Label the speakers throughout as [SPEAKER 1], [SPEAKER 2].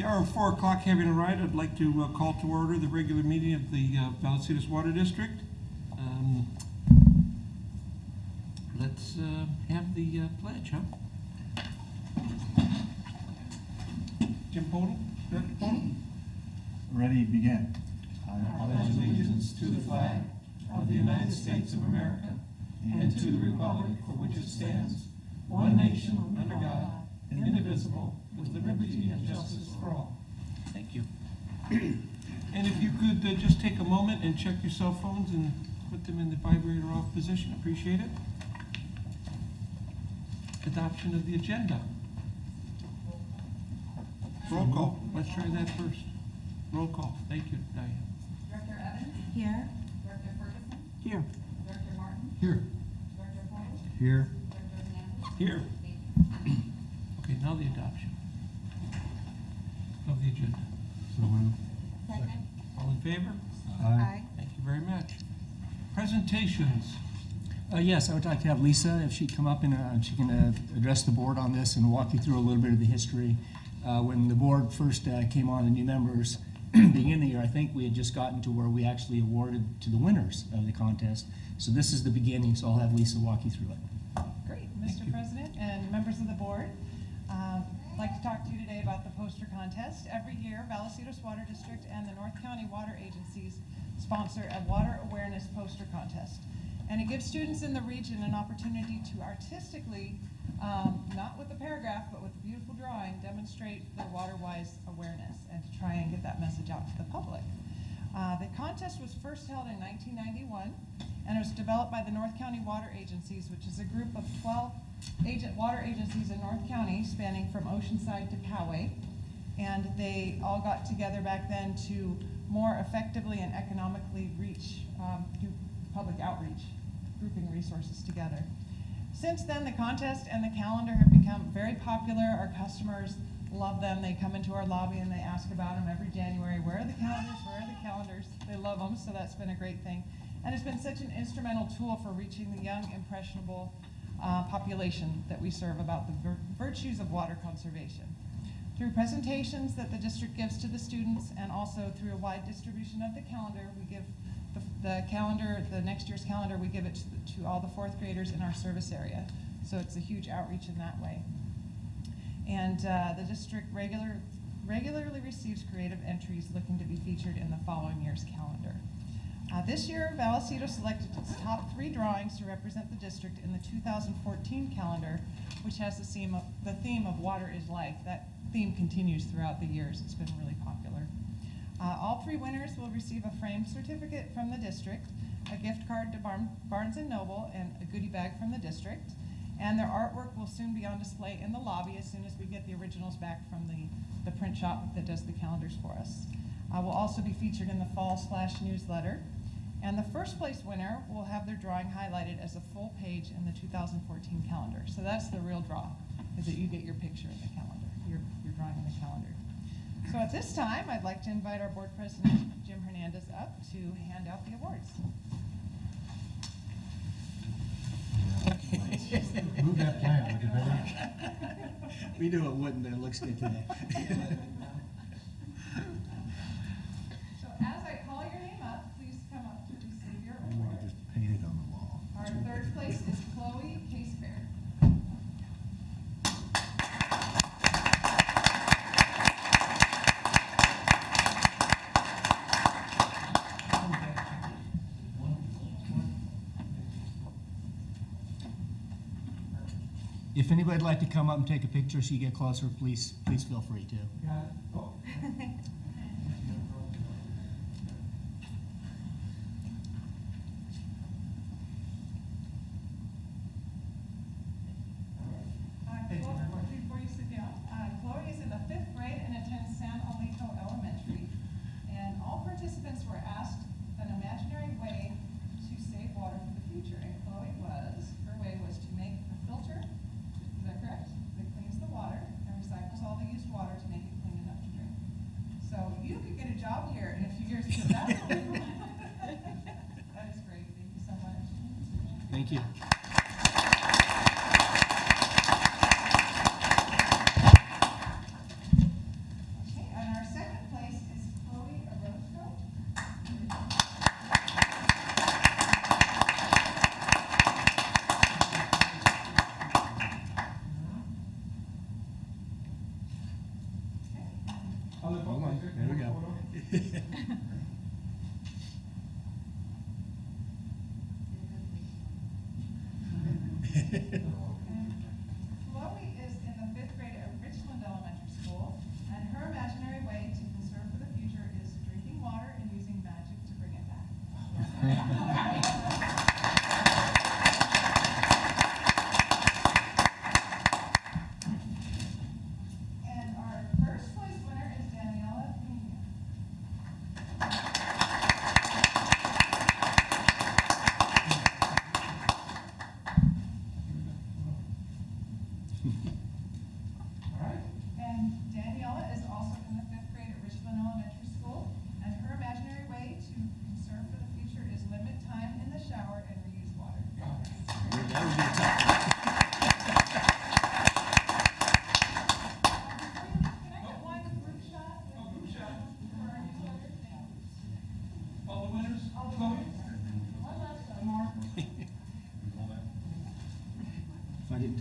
[SPEAKER 1] hour of 4 o'clock having arrived, I'd like to call to order the regular meeting of the Vallecitos Water District. Let's have the pledge, huh? Jim Podel? Director Podel?
[SPEAKER 2] Ready, begin.
[SPEAKER 3] I pledge allegiance to the flag of the United States of America and to the republic for which it stands, one nation under God, indivisible, with liberty and justice for all.
[SPEAKER 1] Thank you. And if you could just take a moment and check your cell phones and put them in the vibrator off position, appreciate it. Adoption of the agenda. Roll call. Let's try that first. Roll call. Thank you, Diane.
[SPEAKER 4] Director Evans?
[SPEAKER 5] Here.
[SPEAKER 4] Director Ferguson?
[SPEAKER 1] Here.
[SPEAKER 4] Director Martin?
[SPEAKER 2] Here.
[SPEAKER 4] Director Poole?
[SPEAKER 2] Here.
[SPEAKER 4] Director Hernandez?
[SPEAKER 1] Here.
[SPEAKER 4] Thank you.
[SPEAKER 1] Okay, now the adoption of the agenda.
[SPEAKER 2] So moved.
[SPEAKER 4] Second.
[SPEAKER 1] All in favor?
[SPEAKER 2] Aye.
[SPEAKER 1] Thank you very much. Presentations.
[SPEAKER 6] Yes, I would like to have Lisa, if she'd come up and she can address the board on this and walk you through a little bit of the history. When the board first came on, the new members, beginning of the year, I think we had just gotten to where we actually awarded to the winners of the contest. So this is the beginning, so I'll have Lisa walk you through it.
[SPEAKER 5] Great, Mr. President and members of the board. I'd like to talk to you today about the poster contest. Every year, Vallecitos Water District and the North County Water Agencies sponsor a water awareness poster contest. And it gives students in the region an opportunity to artistically, not with a paragraph, but with a beautiful drawing, demonstrate their water-wise awareness and to try and get that message out to the public. The contest was first held in 1991, and it was developed by the North County Water Agencies, which is a group of 12 water agencies in North County spanning from Oceanside to Poway. And they all got together back then to more effectively and economically do public outreach, grouping resources together. Since then, the contest and the calendar have become very popular. Our customers love them. They come into our lobby and they ask about them every January. Where are the calendars? Where are the calendars? They love them, so that's been a great thing. And it's been such an instrumental tool for reaching the young, impressionable population that we serve about the virtues of water conservation. Through presentations that the district gives to the students and also through a wide distribution of the calendar, we give the next year's calendar, we give it to all the fourth graders in our service area. So it's a huge outreach in that way. And the district regularly receives creative entries looking to be featured in the following year's calendar. This year, Vallecitos selected its top 3 drawings to represent the district in the 2014 calendar, which has the theme of water is life. That theme continues throughout the years. It's been really popular. All 3 winners will receive a framed certificate from the district, a gift card to Barnes & Noble, and a goodie bag from the district. And their artwork will soon be on display in the lobby as soon as we get the originals back from the print shop that does the calendars for us. Will also be featured in the fall Splash newsletter. And the first place winner will have their drawing highlighted as a full page in the 2014 calendar. So that's the real draw, is that you get your picture in the calendar, your drawing in the calendar. So at this time, I'd like to invite our board president, Jim Hernandez, up to hand out the awards.
[SPEAKER 2] Move that plan, would you better?
[SPEAKER 6] We knew it wouldn't, but it looks good today.
[SPEAKER 5] So as I call your name up, please come up to receive your
[SPEAKER 2] I want
[SPEAKER 5] award.
[SPEAKER 2] to just paint it on the wall.
[SPEAKER 5] Our third place is Chloe Casebear.
[SPEAKER 6] If anybody'd like to come up and take a picture so you get closer, please feel free to.
[SPEAKER 1] Got it. Oh.
[SPEAKER 5] Before you sit down, Chloe is in the 5th grade and attends San Alito Elementary. And all participants were asked an imaginary way to save water for the future. And her way was to make a filter, is that correct? That cleans the water and recycles all the used water to make it clean enough to drink. So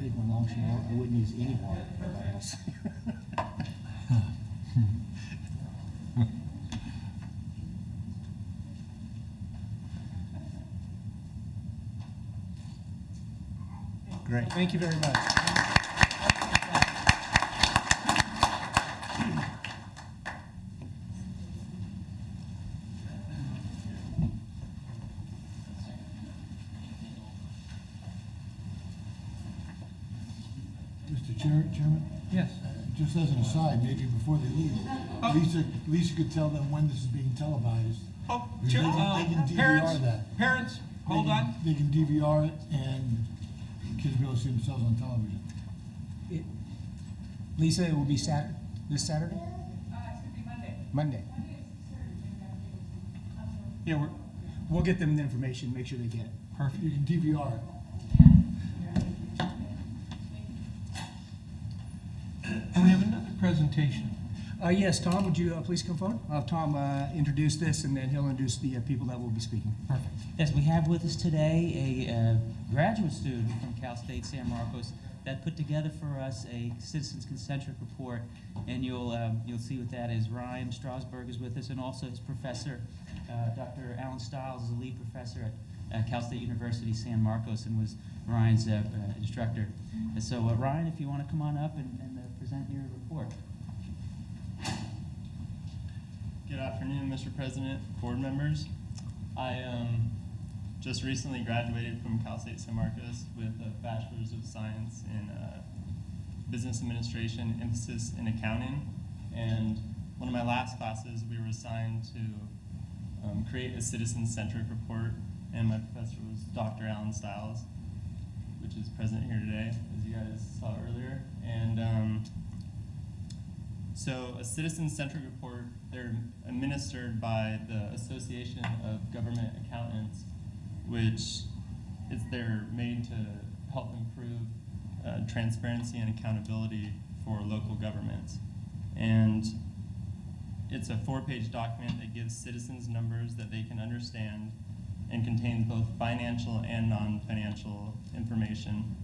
[SPEAKER 6] take one long shower. I wouldn't use any water for anybody else. Great, thank you very much.
[SPEAKER 2] Mr. Chairman?
[SPEAKER 1] Yes.
[SPEAKER 2] Just as an aside, maybe before they leave, Lisa could tell them when this is being televised.
[SPEAKER 1] Oh,
[SPEAKER 2] They can DVR
[SPEAKER 1] parents,
[SPEAKER 2] that.
[SPEAKER 1] parents, hold on.
[SPEAKER 2] They can DVR it and kids will be able to see themselves on television.
[SPEAKER 6] Lisa, it will be this Saturday?
[SPEAKER 5] It's gonna be Monday.
[SPEAKER 6] Monday.
[SPEAKER 1] Yeah,
[SPEAKER 6] We'll get them the information, make sure they get it.
[SPEAKER 1] perfect.
[SPEAKER 2] You can DVR it.
[SPEAKER 1] And we have another presentation.
[SPEAKER 6] Yes, Tom, would you please come forward? I'll have Tom introduce this, and then he'll introduce the people that will be speaking.
[SPEAKER 1] Perfect.
[SPEAKER 7] Yes, we have with us today a graduate student from Cal State San Marcos that put together for us a citizens concentric report, and you'll see what that is. Ryan Strasberg is with us, and also his professor, Dr. Alan Stiles, is a lead professor at Cal State University San Marcos, and was Ryan's instructor. And so, Ryan, if you want to come on up and present your report.
[SPEAKER 8] Good afternoon, Mr. President, board members. I just recently graduated from Cal State San Marcos with a Bachelor's of Science in Business Administration, emphasis in accounting. And one of my last classes, we were assigned to create a citizen-centric report, and my professor was Dr. Alan Stiles, which is present here today, as you guys saw earlier. And so a citizen-centric report, they're administered by the Association of Government Accountants, which they're made to help improve transparency and accountability for local governments. And it's a 4-page document that gives citizens numbers that they can understand and contains both financial and non-financial information.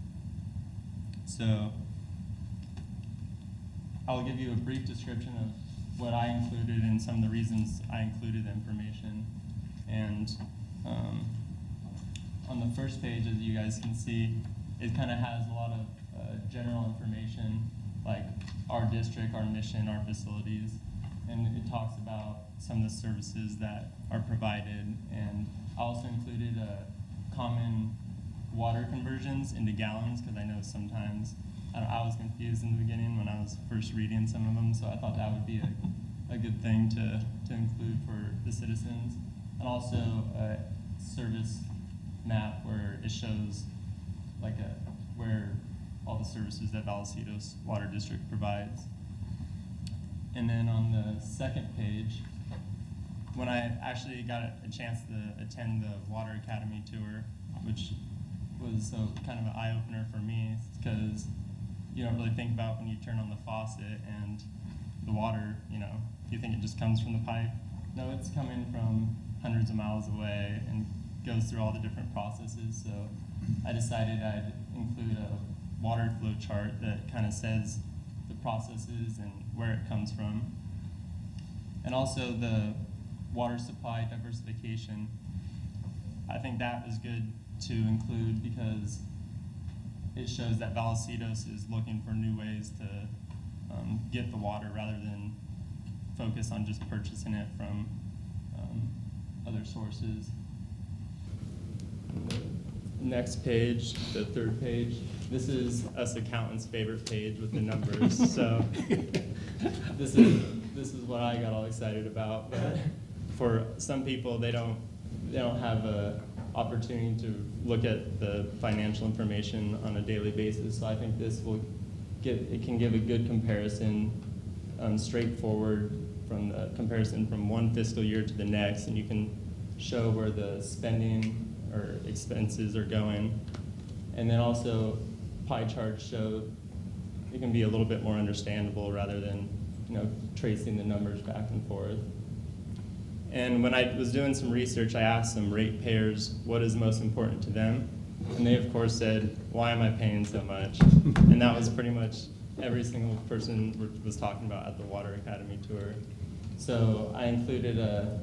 [SPEAKER 8] So I'll give you a brief description of what I included and some of the reasons I included the information. And on the first page, as you guys can see, it kind of has a lot of general information, like our district, our mission, our facilities, and it talks about some of the services that are provided. And I also included common water conversions into gallons, because I know sometimes I was confused in the beginning when I was first reading some of them, so I thought that would be a good thing to include for the citizens. And also a service map where it shows like where all the services that Vallecitos Water District provides. And then on the second page, when I actually got a chance to attend the Water Academy tour, which was kind of an eye-opener for me, because you don't really think about when you turn on the faucet and the water, you think it just comes from the pipe. No, it's coming from hundreds of miles away and goes through all the different processes. So I decided I'd include a water flow chart that kind of says the processes and where it comes from. And also the water supply diversification. I think that is good to include because it shows that Vallecitos is looking for new ways to get the water rather than focus on just purchasing it from other sources. Next page, the third page, this is us accountants' favorite page with the numbers. So this is what I got all excited about. But for some people, they don't have a opportunity to look at the financial information on a daily basis. So I think this can give a good comparison, straightforward from the comparison from one fiscal year to the next, and you can show where the spending or expenses are going. And then also pie charts show it can be a little bit more understandable rather than tracing the numbers back and forth. And when I was doing some research, I asked some ratepayers what is most important to them. And they, of course, said, why am I paying so much? And that was pretty much every single person was talking about at the Water Academy tour. So I included a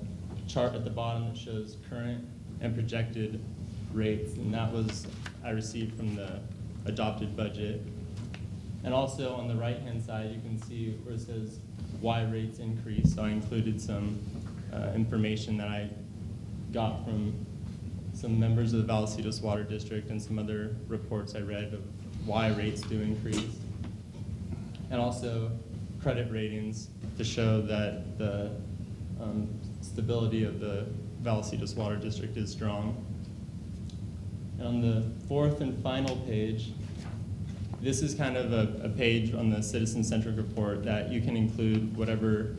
[SPEAKER 8] chart at the bottom that shows current and projected rates, and that was I received from the adopted budget. And also on the right-hand side, you can see where it says why rates increase. So I included some information that I got from some members of the Vallecitos Water District and some other reports I read of why rates do increase. And also credit ratings to show that the stability of the Vallecitos Water District is strong. And on the fourth and final page, this is kind of a page on the citizen-centric report that you can include whatever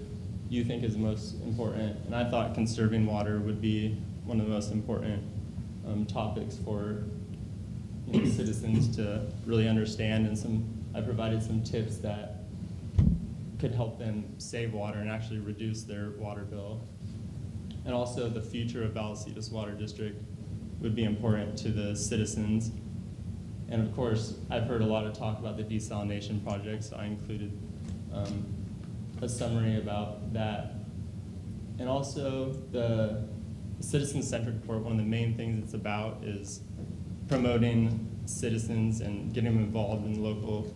[SPEAKER 8] you think is most important. And I thought conserving water would be one of the most important topics for citizens to really understand, and I provided some tips that could help them save water and actually reduce their water bill. And also the future of Vallecitos Water District would be important to the citizens. And of course, I've heard a lot of talk about the desalination project, so I included a summary about that. And also the citizen-centric report, one of the main things it's about is promoting citizens and getting them involved in local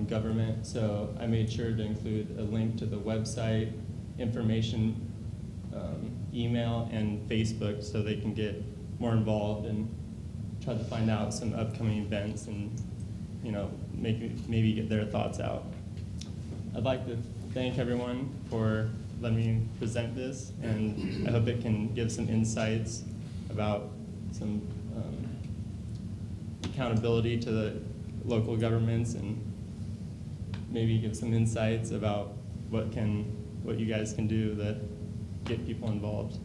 [SPEAKER 8] government. So I made sure to include a link to the website, information, email, and Facebook so they can get more involved and try to find out some upcoming events and maybe get their thoughts out. I'd like to thank everyone for letting me present this, and I hope it can give some insights about some accountability to the local governments, and maybe give some insights about what you guys can do that get people involved.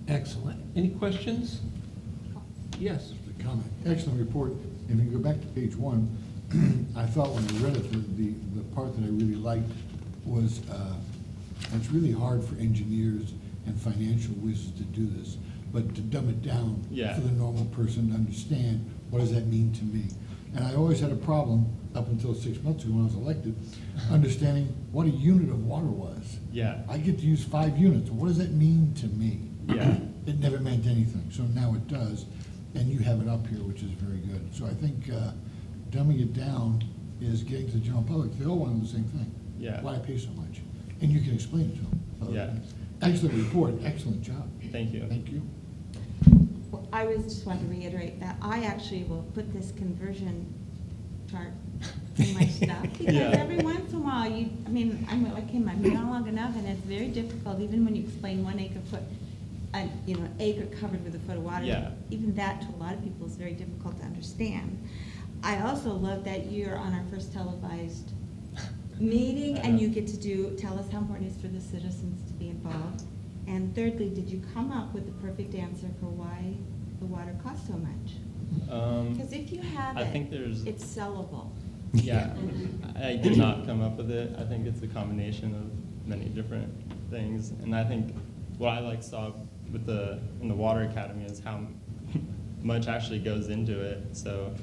[SPEAKER 1] Excellent. Any questions? Yes.
[SPEAKER 2] The comment. Excellent report. If you go back to page 1, I thought when I read it, the part that I really liked was it's really hard for engineers and financial wizards to do this, but to dumb it down for the normal person to understand, what does that mean to me? And I always had a problem, up until 6 months ago when I was elected, understanding what a unit of water was.
[SPEAKER 8] Yeah.
[SPEAKER 2] I get to use 5 units. What does that mean to me?
[SPEAKER 8] Yeah.
[SPEAKER 2] It never meant anything, so now it does, and you have it up here, which is very good. So I think dumbing it down is getting to the general public. They all want to know the same thing.
[SPEAKER 8] Yeah.
[SPEAKER 2] Why I pay so much, and you can explain it to them.
[SPEAKER 8] Yeah.
[SPEAKER 2] Excellent report, excellent job.
[SPEAKER 8] Thank you.
[SPEAKER 2] Thank you.
[SPEAKER 4] Well, I was just want to reiterate that I actually will put this conversion chart in my stuff, because
[SPEAKER 8] Yeah.
[SPEAKER 4] every once in a while, I've been around long enough, and it's very difficult, even when you explain 1 acre foot, an acre covered with a foot of water.
[SPEAKER 8] Yeah.
[SPEAKER 4] Even that, to a lot of people, is very difficult to understand. I also love that you're on our first televised meeting, and you get to tell us how important it is for the citizens to be involved. And thirdly, did you come up with the perfect answer for why the water costs so much? Because if you have
[SPEAKER 8] I think
[SPEAKER 4] it's sellable.
[SPEAKER 8] Yeah, I did not come up with it. I think it's a combination of many different things, and I think what I saw in the Water Academy is how much actually goes into it. So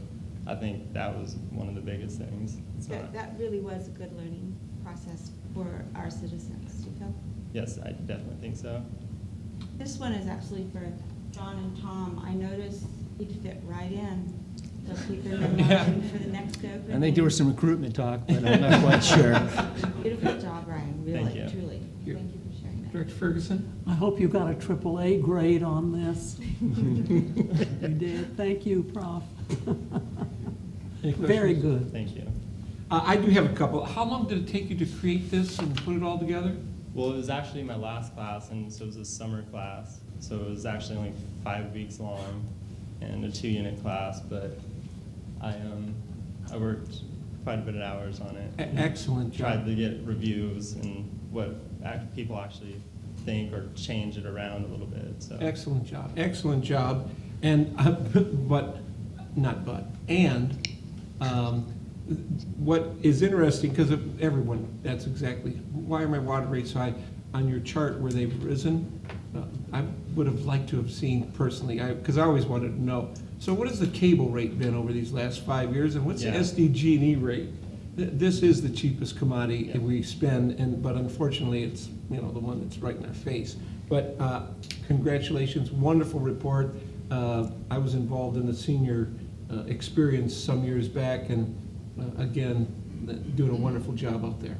[SPEAKER 8] I think that was one of the biggest things.
[SPEAKER 4] That really was a good learning process for our citizens, do you feel?
[SPEAKER 8] Yes, I definitely think so.
[SPEAKER 4] This one is actually for John and Tom. I noticed he'd fit right in. So keep them in mind for the next opening.
[SPEAKER 6] I think there was some recruitment talk, but I'm not quite sure.
[SPEAKER 4] Beautiful job, Ryan, really,
[SPEAKER 8] Thank you.
[SPEAKER 4] truly.
[SPEAKER 1] You-
[SPEAKER 4] Thank you for sharing that.
[SPEAKER 1] Director Ferguson?
[SPEAKER 3] I hope you got a AAA grade on this. You did. Thank you, Prof.
[SPEAKER 1] Any
[SPEAKER 3] Very
[SPEAKER 1] questions?
[SPEAKER 3] good.
[SPEAKER 8] Thank you.
[SPEAKER 1] I do have a couple. How long did it take you to create this and put it all together?
[SPEAKER 8] Well, it was actually my last class, and so it was a summer class. So it was actually only 5 weeks long and a 2-unit class, but I worked quite a bit of hours on it.
[SPEAKER 1] Excellent
[SPEAKER 8] Tried
[SPEAKER 1] job.
[SPEAKER 8] to get reviews and what people actually think, or change it around a little bit. So
[SPEAKER 1] Excellent job. Excellent job. And, what is interesting, because of everyone, that's exactly, why are my water rates high? On your chart where they've risen, I would have liked to have seen personally, because I always wanted to know So what has the cable rate been over these last 5 years, and what's the
[SPEAKER 8] Yeah.
[SPEAKER 1] SDG&E rate? This is the cheapest commodity
[SPEAKER 8] Yeah.
[SPEAKER 1] that we spend, but unfortunately, it's, the one that's right in our face. But congratulations, wonderful report. I was involved in the senior experience some years back, and again, doing a wonderful job out there.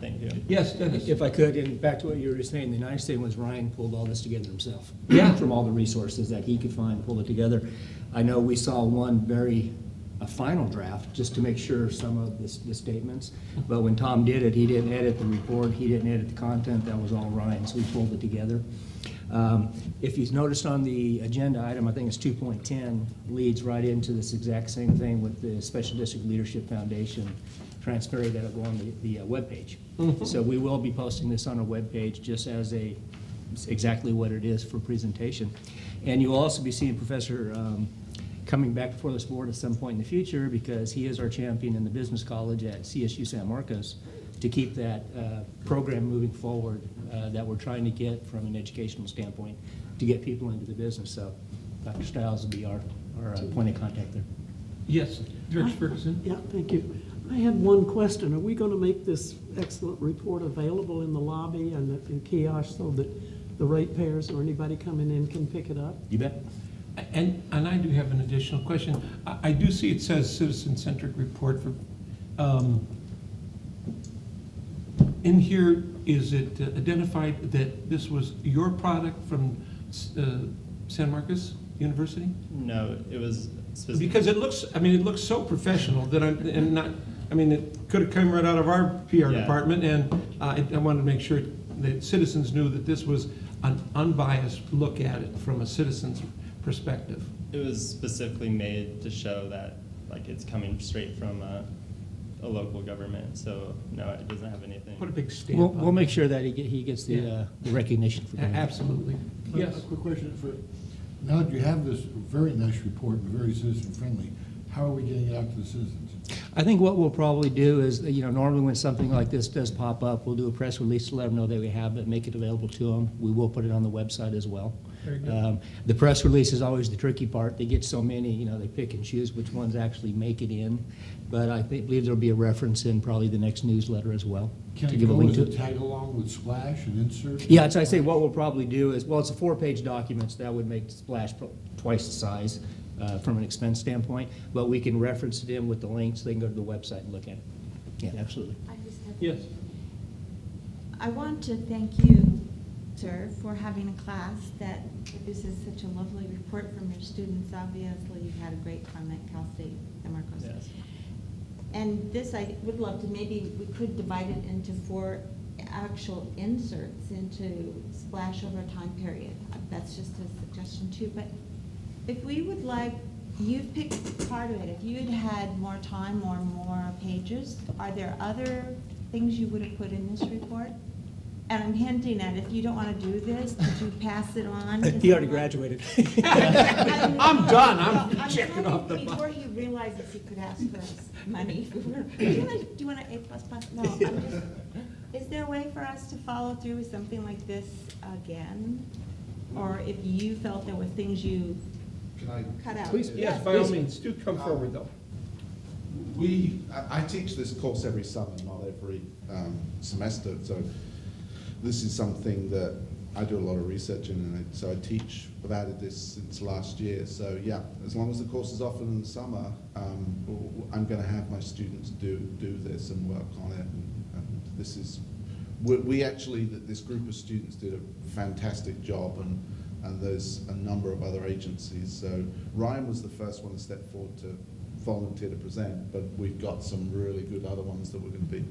[SPEAKER 8] Thank you.
[SPEAKER 1] Yes, Dennis?
[SPEAKER 6] If I could, and back to what you were saying, the nice thing was Ryan pulled all this together himself.
[SPEAKER 1] Yeah.
[SPEAKER 6] From all the resources that he could find, pulled it together. I know we saw a final draft, just to make sure some of the statements, but when Tom did it, he didn't edit the report, he didn't edit the content, that was all Ryan, so he pulled it together. If you've noticed on the agenda item, I think it's 2.10, leads right into this exact same thing with the Special District Leadership Foundation transparent that'll go on the webpage. So we will be posting this on our webpage just as exactly what it is for presentation. And you'll also be seeing Professor coming back before this board at some point in the future, because he is our champion in the business college at CSU San Marcos to keep that program moving forward that we're trying to get from an educational standpoint to get people into the business. So Dr. Stiles will be our point of contact there.
[SPEAKER 1] Yes, George Ferguson?
[SPEAKER 3] Yeah, thank you. I had one question. Are we going to make this excellent report available in the lobby and in kiosks so that the ratepayers or anybody coming in can pick it up?
[SPEAKER 6] You bet.
[SPEAKER 1] And I do have an additional question. I do see it says citizen-centric report for, in here, is it identified that this was your product from San Marcos University?
[SPEAKER 8] No, it was specific.
[SPEAKER 1] Because it looks so professional that it could have come right out of our PR
[SPEAKER 8] Yeah.
[SPEAKER 1] department, and I wanted to make sure that citizens knew that this was an unbiased look at it from a citizen's perspective.
[SPEAKER 8] It was specifically made to show that, like, it's coming straight from a local government, so no, it doesn't have anything.
[SPEAKER 1] Put a big stamp on it.
[SPEAKER 6] We'll make sure that he gets the recognition for doing that.
[SPEAKER 1] Absolutely. Yes.
[SPEAKER 2] A quick question now that you have this very nice report and very citizen-friendly, how are we getting it out to the citizens?
[SPEAKER 6] I think what we'll probably do is, normally when something like this does pop up, we'll do a press release to let them know that we have it, make it available to them. We will put it on the website as well.
[SPEAKER 1] Very good.
[SPEAKER 6] The press release is always the tricky part. They get so many, they pick and choose which ones actually make it in. But I believe there'll be a reference in probably the next newsletter as well.
[SPEAKER 2] Can
[SPEAKER 6] to
[SPEAKER 2] it
[SPEAKER 6] give a
[SPEAKER 2] go
[SPEAKER 6] link
[SPEAKER 2] as
[SPEAKER 6] to
[SPEAKER 2] a
[SPEAKER 6] it.
[SPEAKER 2] tag along with splash and insert?
[SPEAKER 6] Yeah, so I say what we'll probably do is, it's a 4-page document, so that would make Splash twice the size from an expense standpoint, but we can reference it in with the links, they can go to the website and look at it. Yeah, absolutely.
[SPEAKER 4] I just have.
[SPEAKER 1] Yes.
[SPEAKER 4] I want to thank you, sir, for having a class that produces such a lovely report from your students. Obviously, you've had a great time at Cal State San Marcos.
[SPEAKER 8] Yes.
[SPEAKER 4] And this, I would love to, maybe we could divide it into 4 actual inserts into Splash over a time period. That's just a suggestion too, but if we would like, you've picked part of it, if you had had more time or more pages, are there other things you would have put in this report? And I'm hinting at, if you don't want to do this, could you pass it on? to
[SPEAKER 6] He already
[SPEAKER 4] someone?
[SPEAKER 6] graduated.
[SPEAKER 1] I'm done. I'm
[SPEAKER 4] I'm
[SPEAKER 1] checking
[SPEAKER 4] telling
[SPEAKER 1] off the
[SPEAKER 4] you,
[SPEAKER 1] box.
[SPEAKER 4] before he realizes he could ask for money. Do you want an A++? No, I'm just, is there a way for us to follow through with something like this again? Or if you felt there were things you
[SPEAKER 9] Can I?
[SPEAKER 4] cut out?
[SPEAKER 1] Please, yes, by all means, do come forward, though.
[SPEAKER 9] I teach this course every summer, not every semester, so this is something that I do a lot of research in, and so I teach. I've added this since last year, so yeah, as long as the course is offered in the summer, I'm going to have my students do this and work on it, and this is, we actually, this group of students did a fantastic job, and there's a number of other agencies. So Ryan was the first one to step forward to volunteer to present, but we've got some really good other ones that we're going to be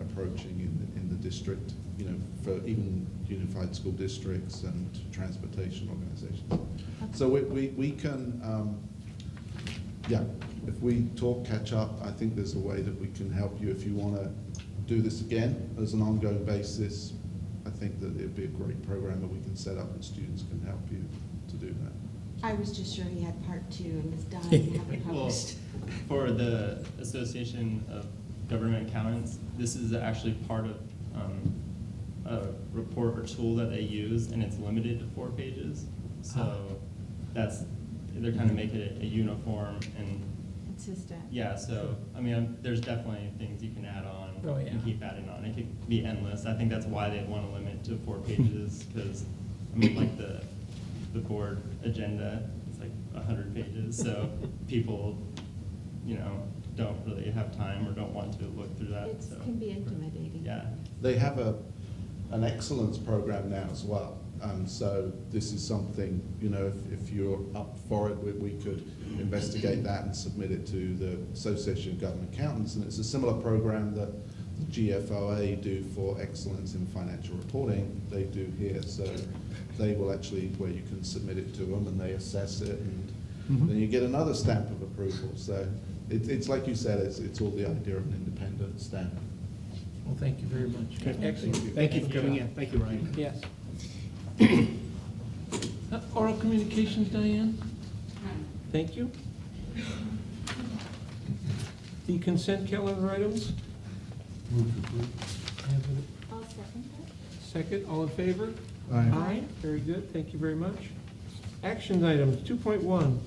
[SPEAKER 9] approaching in the district, for even unified school districts and transportation organizations. So we can, if we talk, catch up, I think there's a way that we can help you if you want to do this again as an ongoing basis. I think that it'd be a great program that we can set up and students can help you to do that.
[SPEAKER 4] I was just sure he had part 2 and was done and have it
[SPEAKER 8] Well,
[SPEAKER 4] published.
[SPEAKER 8] for the Association of Government Accountants, this is actually part of a report or tool that they use, and it's limited to 4 pages. So they're kind of making it a uniform and,
[SPEAKER 4] Consistent.
[SPEAKER 8] yeah, so, I mean, there's definitely things you can add on
[SPEAKER 1] Oh, yeah.
[SPEAKER 8] and keep adding on. It could be endless. I think that's why they want to limit to 4 pages, because, I mean, like the board agenda, it's like 100 pages, so people, you know, don't really have time or don't want to look through that,
[SPEAKER 4] It
[SPEAKER 8] so.
[SPEAKER 4] can be intimidating.
[SPEAKER 8] Yeah,
[SPEAKER 9] They have an excellence program now as well. So this is something, you know, if you're up for it, we could investigate that and submit it to the Association of Government Accountants. And it's a similar program that the GFOA do for excellence in financial reporting, they do here. So they will actually, where you can submit it to them and they assess it, and then you get another stamp of approval. So it's like you said, it's all the idea of an independent stamp.
[SPEAKER 1] Well, thank you very much. Excellent.
[SPEAKER 6] Thank you for coming in. Thank you, Ryan.
[SPEAKER 1] Yes. Oral communications, Diane? Thank you. The consent calendar items?
[SPEAKER 2] Move to approve.
[SPEAKER 4] I'll second that.
[SPEAKER 1] Second, all in favor?
[SPEAKER 2] Aye.
[SPEAKER 1] Very good, thank you very much. Action items, 2.1,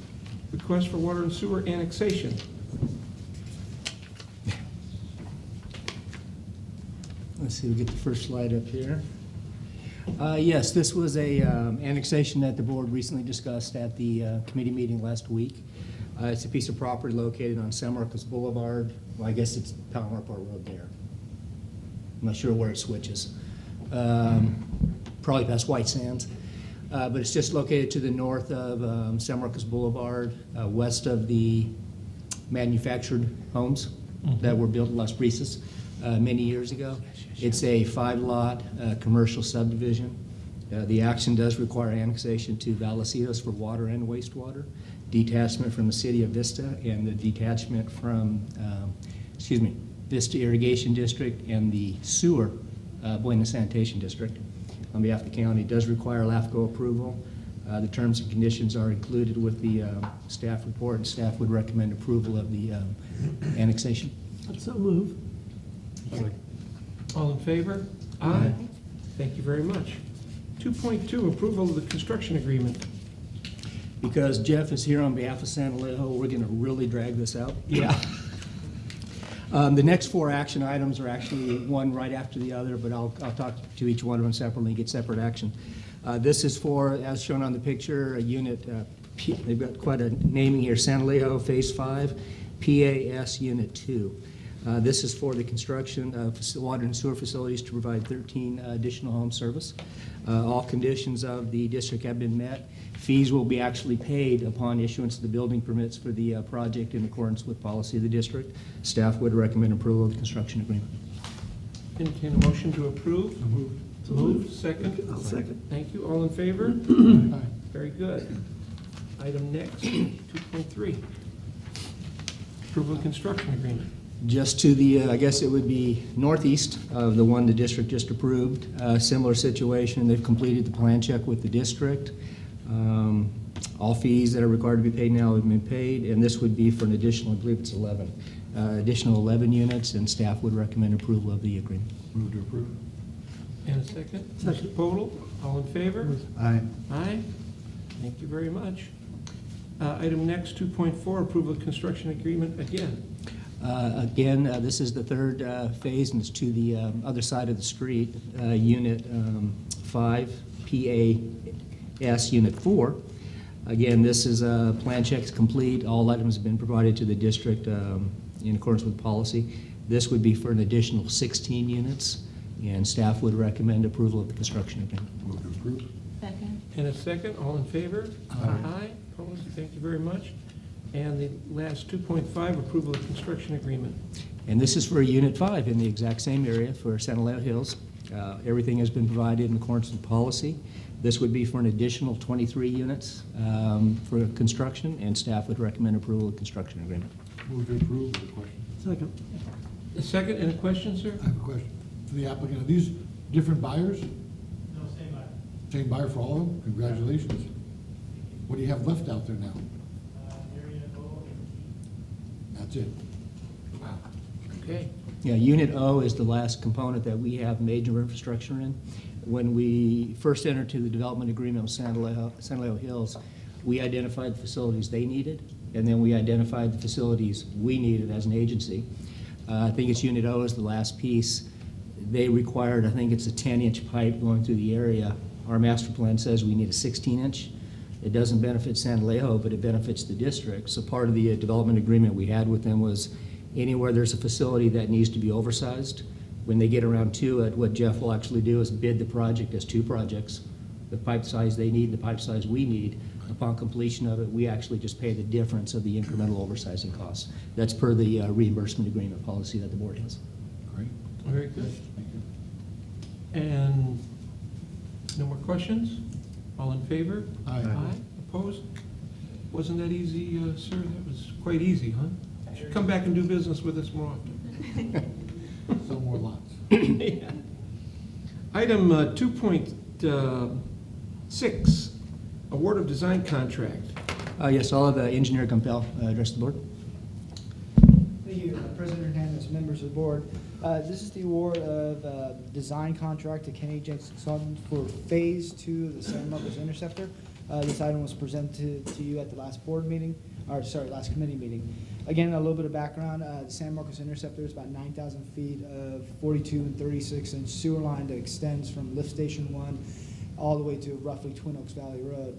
[SPEAKER 1] request for water and sewer annexation.
[SPEAKER 6] Let's see, we'll get the first slide up here. Yes, this was a annexation that the board recently discussed at the committee meeting last week. It's a piece of property located on San Marcos Boulevard. Well, I guess it's Palomar Park Road there. I'm not sure where it switches. Probably past White Sands. But it's just located to the north of San Marcos Boulevard, west of the manufactured homes that were built in Las Brisas many years ago. It's a 5-lot commercial subdivision. The action does require annexation to Vallecitos for water and wastewater, detachment from the city of Vista, and the detachment from, Vista Irrigation District and the sewer, Buena Sanitation District. On behalf of the county, it does require LAFCO approval. The terms and conditions are included with the staff report, and staff would recommend approval of the annexation.
[SPEAKER 1] So move. All in favor? Aye. Thank you very much. 2.2, approval of the construction agreement.
[SPEAKER 6] Because Jeff is here on behalf of San Alejo, we're going to really drag this out.
[SPEAKER 1] Yeah.
[SPEAKER 6] The next 4 action items are actually one right after the other, but I'll talk to each one of them separately and get separate action. This is for, as shown on the picture, a unit, they've got quite a naming here, San Alejo Phase 5, PAS Unit 2. This is for the construction of water and sewer facilities to provide 13 additional home service. All conditions of the district have been met. Fees will be actually paid upon issuance of the building permits for the project in accordance with policy of the district. Staff would recommend approval of the construction agreement.
[SPEAKER 1] Entertain a motion to approve. Moved. Second.
[SPEAKER 10] I'll second.
[SPEAKER 1] Thank you. All in favor?
[SPEAKER 2] Aye.
[SPEAKER 1] Very good. Item next, 2.3. Approval of construction agreement.
[SPEAKER 6] Just to the, I guess it would be northeast of the one the district just approved. Similar situation, they've completed the plan check with the district. All fees that are required to be paid now have been paid, and this would be for an additional, I believe it's 11, additional 11 units, and staff would recommend approval of the agreement.
[SPEAKER 2] Move to approve.
[SPEAKER 1] And a second. Mr. Podel, all in favor?
[SPEAKER 2] Aye.
[SPEAKER 1] Aye. Thank you very much. Item next, 2.4, approval of construction agreement again.
[SPEAKER 6] Again, this is the third phase, and it's to the other side of the street, Unit 5, PAS Unit 4. Again, this is plan checks complete. All items have been provided to the district in accordance with policy. This would be for an additional 16 units, and staff would recommend approval of the construction agreement.
[SPEAKER 2] Move to approve.
[SPEAKER 4] Second.
[SPEAKER 1] And a second, all in favor?
[SPEAKER 2] Aye.
[SPEAKER 1] Opposed? Thank you very much. And the last 2.5, approval of construction agreement.
[SPEAKER 6] And this is for Unit 5 in the exact same area for San Alejo Hills. Everything has been provided in accordance with policy. This would be for an additional 23 units for construction, and staff would recommend approval of the construction agreement.
[SPEAKER 2] Move to approve with a question.
[SPEAKER 10] Second.
[SPEAKER 1] A second and a question, sir?
[SPEAKER 2] I have a question. For the applicant, are these different buyers?
[SPEAKER 3] No, same buyer.
[SPEAKER 2] Same buyer for all of them? Congratulations. What do you have left out there now?
[SPEAKER 3] Area O and
[SPEAKER 2] That's it. Wow.
[SPEAKER 1] Okay.
[SPEAKER 6] Yeah, Unit O is the last component that we have major infrastructure in. When we first entered into the development agreement with San Alejo Hills, We identified the facilities they needed, and then we identified the facilities we needed as an agency. I think it's Unit O is the last piece. They required, I think it's a 10-inch pipe going through the area. Our master plan says we need a 16-inch. It doesn't benefit San Alejo, but it benefits the district. So part of the development agreement we had with them was anywhere there's a facility that needs to be oversized, when they get around to it, what Jeff will actually do is bid the project as two projects, the pipe size they need, the pipe size we need. Upon completion of it, we actually just pay the difference of the incremental oversizing costs. That's per the reimbursement agreement policy that the board has.
[SPEAKER 2] Great,
[SPEAKER 1] Very good.
[SPEAKER 2] thank you.
[SPEAKER 1] And no more questions? All in favor?
[SPEAKER 2] Aye.
[SPEAKER 1] Opposed? Wasn't that easy, sir? That was quite easy, huh? You should come back and do business with us more often.
[SPEAKER 2] Sell more lots.
[SPEAKER 1] Yeah. Item 2.6, award of design contract.
[SPEAKER 6] Yes, I'll have Engineer Campbell address the board.
[SPEAKER 10] Thank you, President Hernandez, members of the board. This is the award of design contract to Kenny Jenks Consultants for Phase 2 of the San Marcos Interceptor. This item was presented to you at the last board meeting, or sorry, last committee meeting. Again, a little bit of background. The San Marcos Interceptor is about 9,000 feet of 42 and 36-inch sewer line that extends from Lift Station 1 all the way to roughly Twin Oaks Valley Road.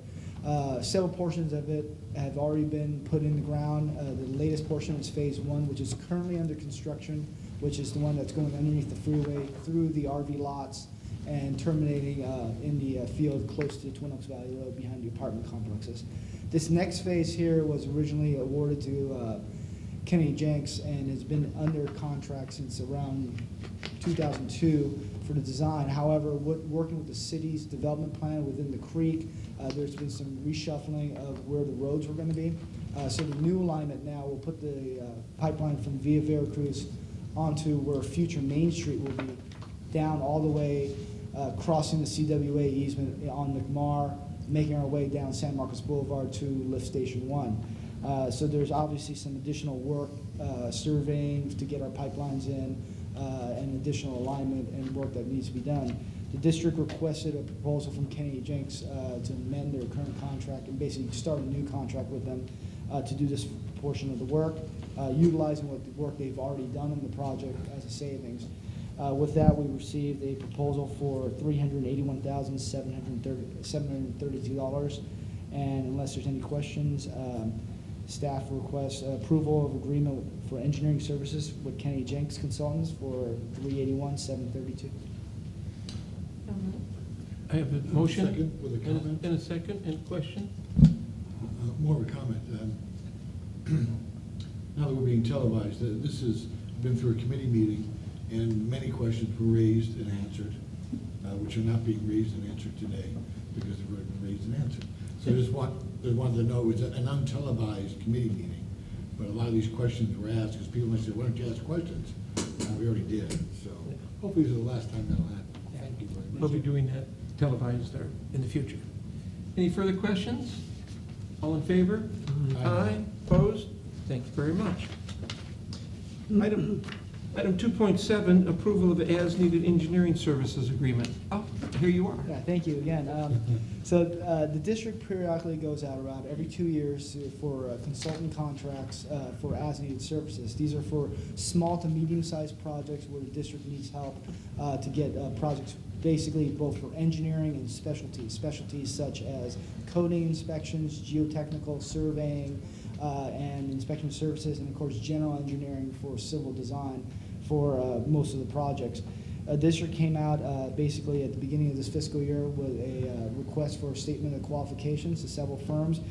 [SPEAKER 10] Several portions of it have already been put in the ground. The latest portion is Phase 1, which is currently under construction, which is the one that's going underneath the freeway through the RV lots and terminating in the field close to Twin Oaks Valley Road behind the apartment complexes. This next phase here was originally awarded to Kenny Jenks and has been under contract since around 2002 for the design. However, working with the city's development plan within the creek, there's been some reshuffling of where the roads were going to be. So the new alignment now will put the pipeline from Via Veracruz onto where future Main Street will be, down all the way, crossing the CWA easement on McMar, making our way down San Marcos Boulevard to Lift Station 1. So there's obviously some additional work, surveying to get our pipelines in, and additional alignment and work that needs to be done. The district requested a proposal from Kenny Jenks to amend their current contract and basically start a new contract with them to do this portion of the work, utilizing what the work they've already done in the project as a savings. With that, we received a proposal for $381,732, and unless there's any questions, staff requests approval of agreement for engineering services with Kenny Jenks Consultants for $381,732.
[SPEAKER 1] I have a motion.
[SPEAKER 2] Second, with a comment.
[SPEAKER 1] And a second, and question?
[SPEAKER 2] More of a comment. Now that we're being televised, this has been through a committee meeting, and many questions were raised and answered, which are not being raised and answered today because they've already been raised and answered. So I just wanted to know, it's an untelevised committee meeting, but a lot of these questions were asked because people might say, why don't you ask questions? We already did, so hopefully this is the last time that'll happen. Thank you very much.
[SPEAKER 1] We'll be doing that televised there in the future. Any further questions? All in favor?
[SPEAKER 2] Aye.
[SPEAKER 1] Opposed? Thank you very much. Item 2.7, approval of as-needed engineering services agreement. Oh, here you are.
[SPEAKER 10] Yeah, thank you again. So the district periodically goes out around every 2 years for consultant contracts for as-needed services. These are for small to medium-sized projects where the district needs help to get projects basically both for engineering and specialties such as coding inspections, geotechnical surveying, and inspection services, and of course general engineering for civil design for most of the projects. District came out basically at the beginning of this fiscal year with a request for a statement of qualifications to several firms,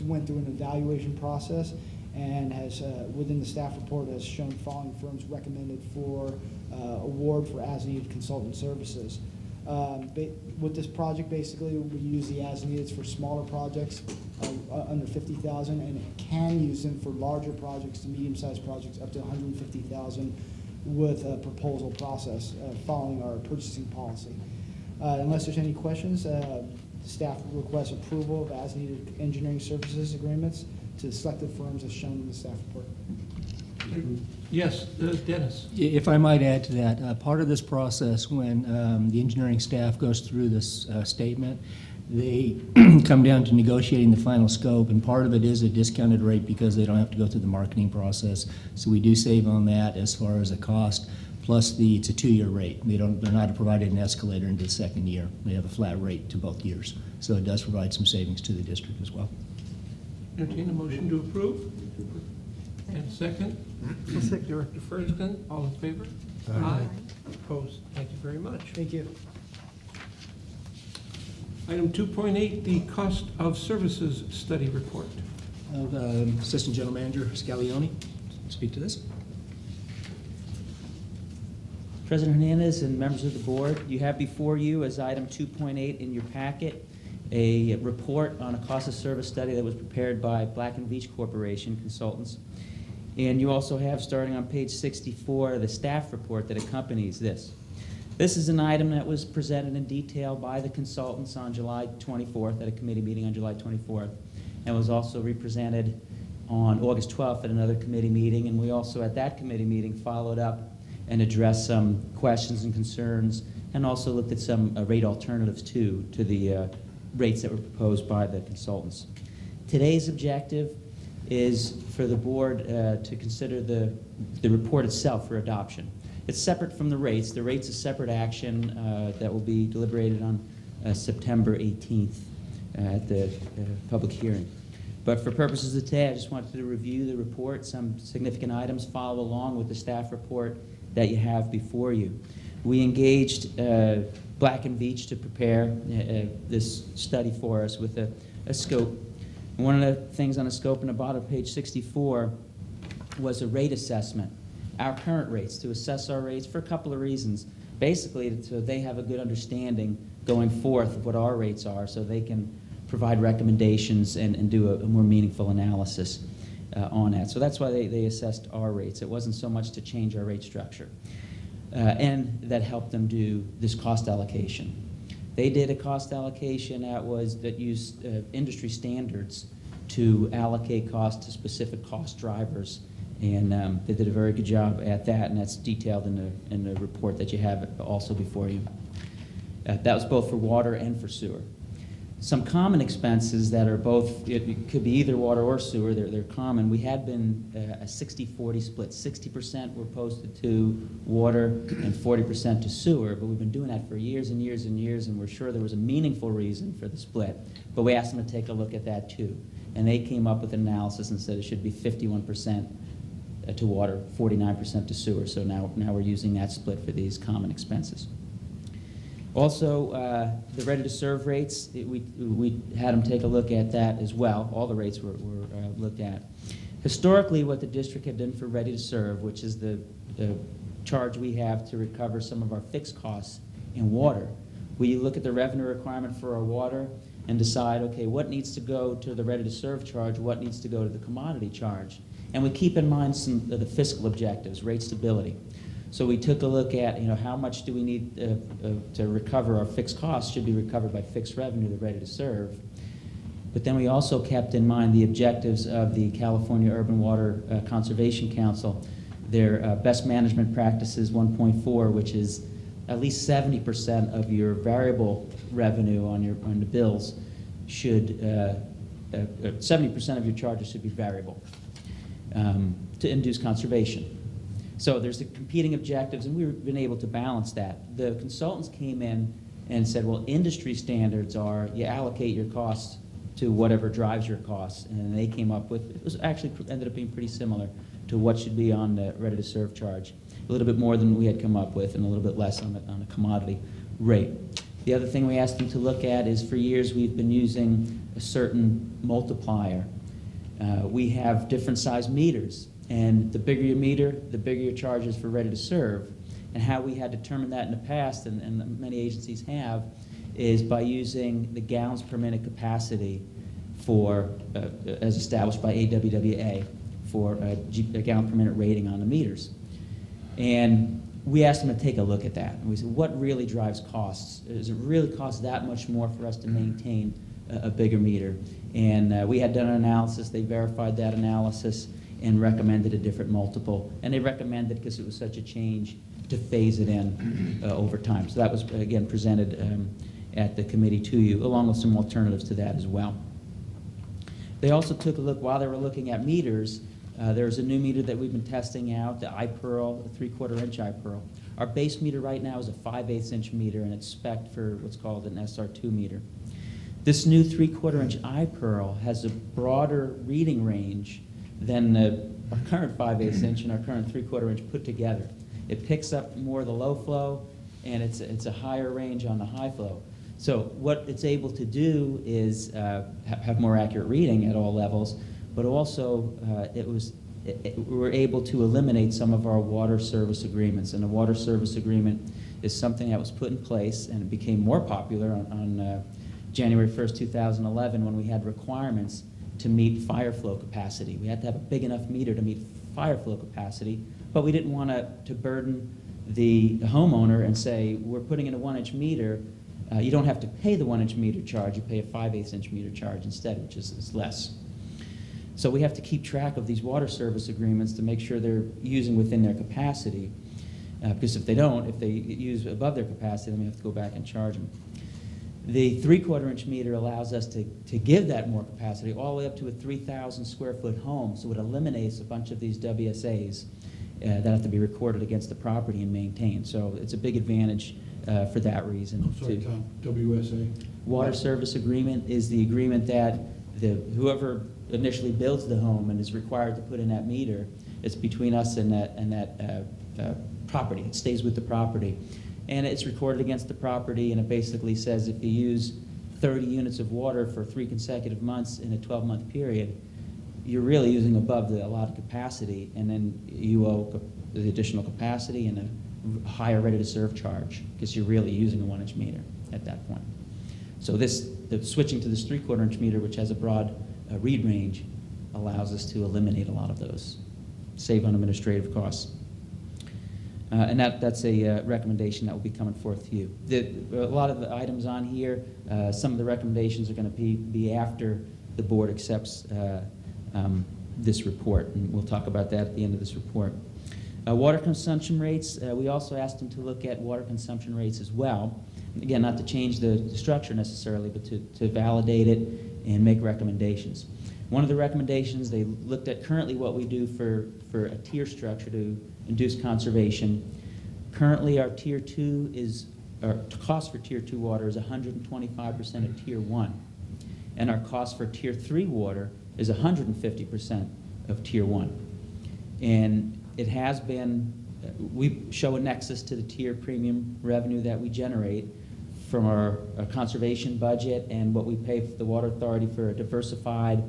[SPEAKER 10] went through an evaluation process, and has within the staff report has shown following firms recommended for award for as-needed consultant services. With this project, basically, we use the as-needed for smaller projects under 50,000, and can use them for larger projects to medium-sized projects up to 150,000 with a proposal process following our purchasing policy. Unless there's any questions, staff requests approval of as-needed engineering services agreements to selected firms as shown in the staff report.
[SPEAKER 1] Yes, Dennis.
[SPEAKER 6] If I might add to that, part of this process when the engineering staff goes through this statement, they come down to negotiating the final scope, and part of it is a discounted rate because they don't have to go through the marketing process. So we do save on that as far as the cost. Plus, it's a 2-year rate. They're not provided an escalator into the second year. They have a flat rate to both years. So it does provide some savings to the district as well.
[SPEAKER 1] Entertain a motion to approve. And second, Director Ferguson, all in favor? Aye. Opposed? Thank you very much.
[SPEAKER 10] Thank you.
[SPEAKER 1] Item 2.8, the cost of services study report.
[SPEAKER 6] Assistant General Manager Scalioni, speak to this.
[SPEAKER 7] President Hernandez and members of the board, you have before you as item 2.8 in your packet a report on a cost of service study that was prepared by Black & Veatch Corporation Consultants. And you also have, starting on page 64, the staff report that accompanies this. This is an item that was presented in detail by the consultants on July 24th, at a committee meeting on July 24th, and was also represented on August 12th at another committee meeting. And we also, at that committee meeting, followed up and addressed some questions and concerns, and also looked at some rate alternatives to the rates that were proposed by the consultants. Today's objective is for the board to consider the report itself for adoption. It's separate from the rates. The rates is separate action that will be deliberated on September 18th at the public hearing. But for purposes of today, I just wanted to review the report, some significant items, follow along with the staff report that you have before you. We engaged Black & Veatch to prepare this study for us with a scope. And one of the things on the scope in the bottom of page 64 was a rate assessment, our current rates, to assess our rates for a couple of reasons. Basically, so they have a good understanding going forth of what our rates are, so they can provide recommendations and do a more meaningful analysis on that. So that's why they assessed our rates. It wasn't so much to change our rate structure. And that helped them do this cost allocation. They did a cost allocation that used industry standards to allocate costs to specific cost drivers. And they did a very good job at that, and that's detailed in the report that you have also before you. That was both for water and for sewer. Some common expenses that are both, it could be either water or sewer, they're common. We had been a 60-40 split. 60% were posted to water and 40% to sewer, but we've been doing that for years and years and years, and we're sure there was a meaningful reason for the split. But we asked them to take a look at that too. And they came up with an analysis and said it should be 51% to water, 49% to sewer. So now we're using that split for these common expenses. Also, the ready-to-serve rates, we had them take a look at that as well. All the rates were looked at. Historically, what the district had done for ready-to-serve, which is the charge we have to recover some of our fixed costs in water, we look at the revenue requirement for our water and decide, okay, what needs to go to the ready-to-serve charge, what needs to go to the commodity charge. And we keep in mind some of the fiscal objectives, rate stability. So we took a look at, how much do we need to recover our fixed costs should be recovered by fixed revenue, the ready to serve. But then we also kept in mind the objectives of the California Urban Water Conservation Council, their best management practices 1.4, which is at least 70% of your variable revenue on the bills should, 70% of your charges should be variable to induce conservation. So there's the competing objectives, and we've been able to balance that. The consultants came in and said, well, industry standards are you allocate your costs to whatever drives your costs, and they came up with, it was actually ended up being pretty similar to what should be on the ready-to-serve charge. A little bit more than we had come up with, and a little bit less on the commodity rate. The other thing we asked them to look at is for years we've been using a certain multiplier. We have different size meters. And the bigger your meter, the bigger your charges for ready to serve. And how we had determined that in the past, and many agencies have, is by using the gallons per minute capacity for, as established by AWWA, for a gallon per minute rating on the meters. And we asked them to take a look at that. And we said, what really drives costs? Does it really cost that much more for us to maintain a bigger meter? And we had done an analysis. They verified that analysis and recommended a different multiple. And they recommended, because it was such a change, to phase it in over time. So that was, again, presented at the committee to you, along with some alternatives to that as well. They also took a look, while they were looking at meters, there's a new meter that we've been testing out, the iPearl, a 3/4 inch iPearl. Our base meter right now is a 5/8 inch meter, and it's spec'd for what's called an SR2 meter. This new 3/4 inch iPearl has a broader reading range than our current 5/8 inch and our current 3/4 inch put together. It picks up more of the low flow, and it's a higher range on the high flow. So what it's able to do is have more accurate reading at all levels, but also we were able to eliminate some of our water service agreements. And a water service agreement is something that was put in place, and it became more popular on January 1st, 2011, when we had requirements to meet fire flow capacity. We had to have a big enough meter to meet fire flow capacity, but we didn't want to burden the homeowner and say, we're putting in a 1-inch meter, you don't have to pay the 1-inch meter charge, you pay a 5/8 inch meter charge instead, which is less. So we have to keep track of these water service agreements to make sure they're using within their capacity, because if they don't, if they use above their capacity, then we have to go back and charge them. The 3/4 inch meter allows us to give that more capacity all the way up to a 3,000 square foot home, so it eliminates a bunch of these WSAs that have to be recorded against the property and maintained. So it's a big advantage for that reason.
[SPEAKER 2] I'm sorry, Tom, WSA?
[SPEAKER 7] Water service agreement is the agreement that whoever initially builds the home and is required to put in that meter, it's between us and that property. It stays with the property. And it's recorded against the property, and it basically says if you use 30 units of water for 3 consecutive months in a 12-month period, you're really using above the allotted capacity, and then you owe the additional capacity and a higher ready-to-serve charge, because you're really using a 1-inch meter at that point. So switching to this 3/4 inch meter, which has a broad read range, allows us to eliminate a lot of those, save on administrative costs. And that's a recommendation that will be coming forth to you. A lot of the items on here, some of the recommendations are going to be after the board accepts this report, and we'll talk about that at the end of this report. Water consumption rates, we also asked them to look at water consumption rates as well. Again, not to change the structure necessarily, but to validate it and make recommendations. One of the recommendations, they looked at currently what we do for a tier structure to induce conservation. Currently, our tier 2 our cost for tier 2 water is 125% of tier 1. And our cost for tier 3 water is 150% of tier 1. And it has been, we show a nexus to the tier premium revenue that we generate from our conservation budget and what we pay for the Water Authority for a diversified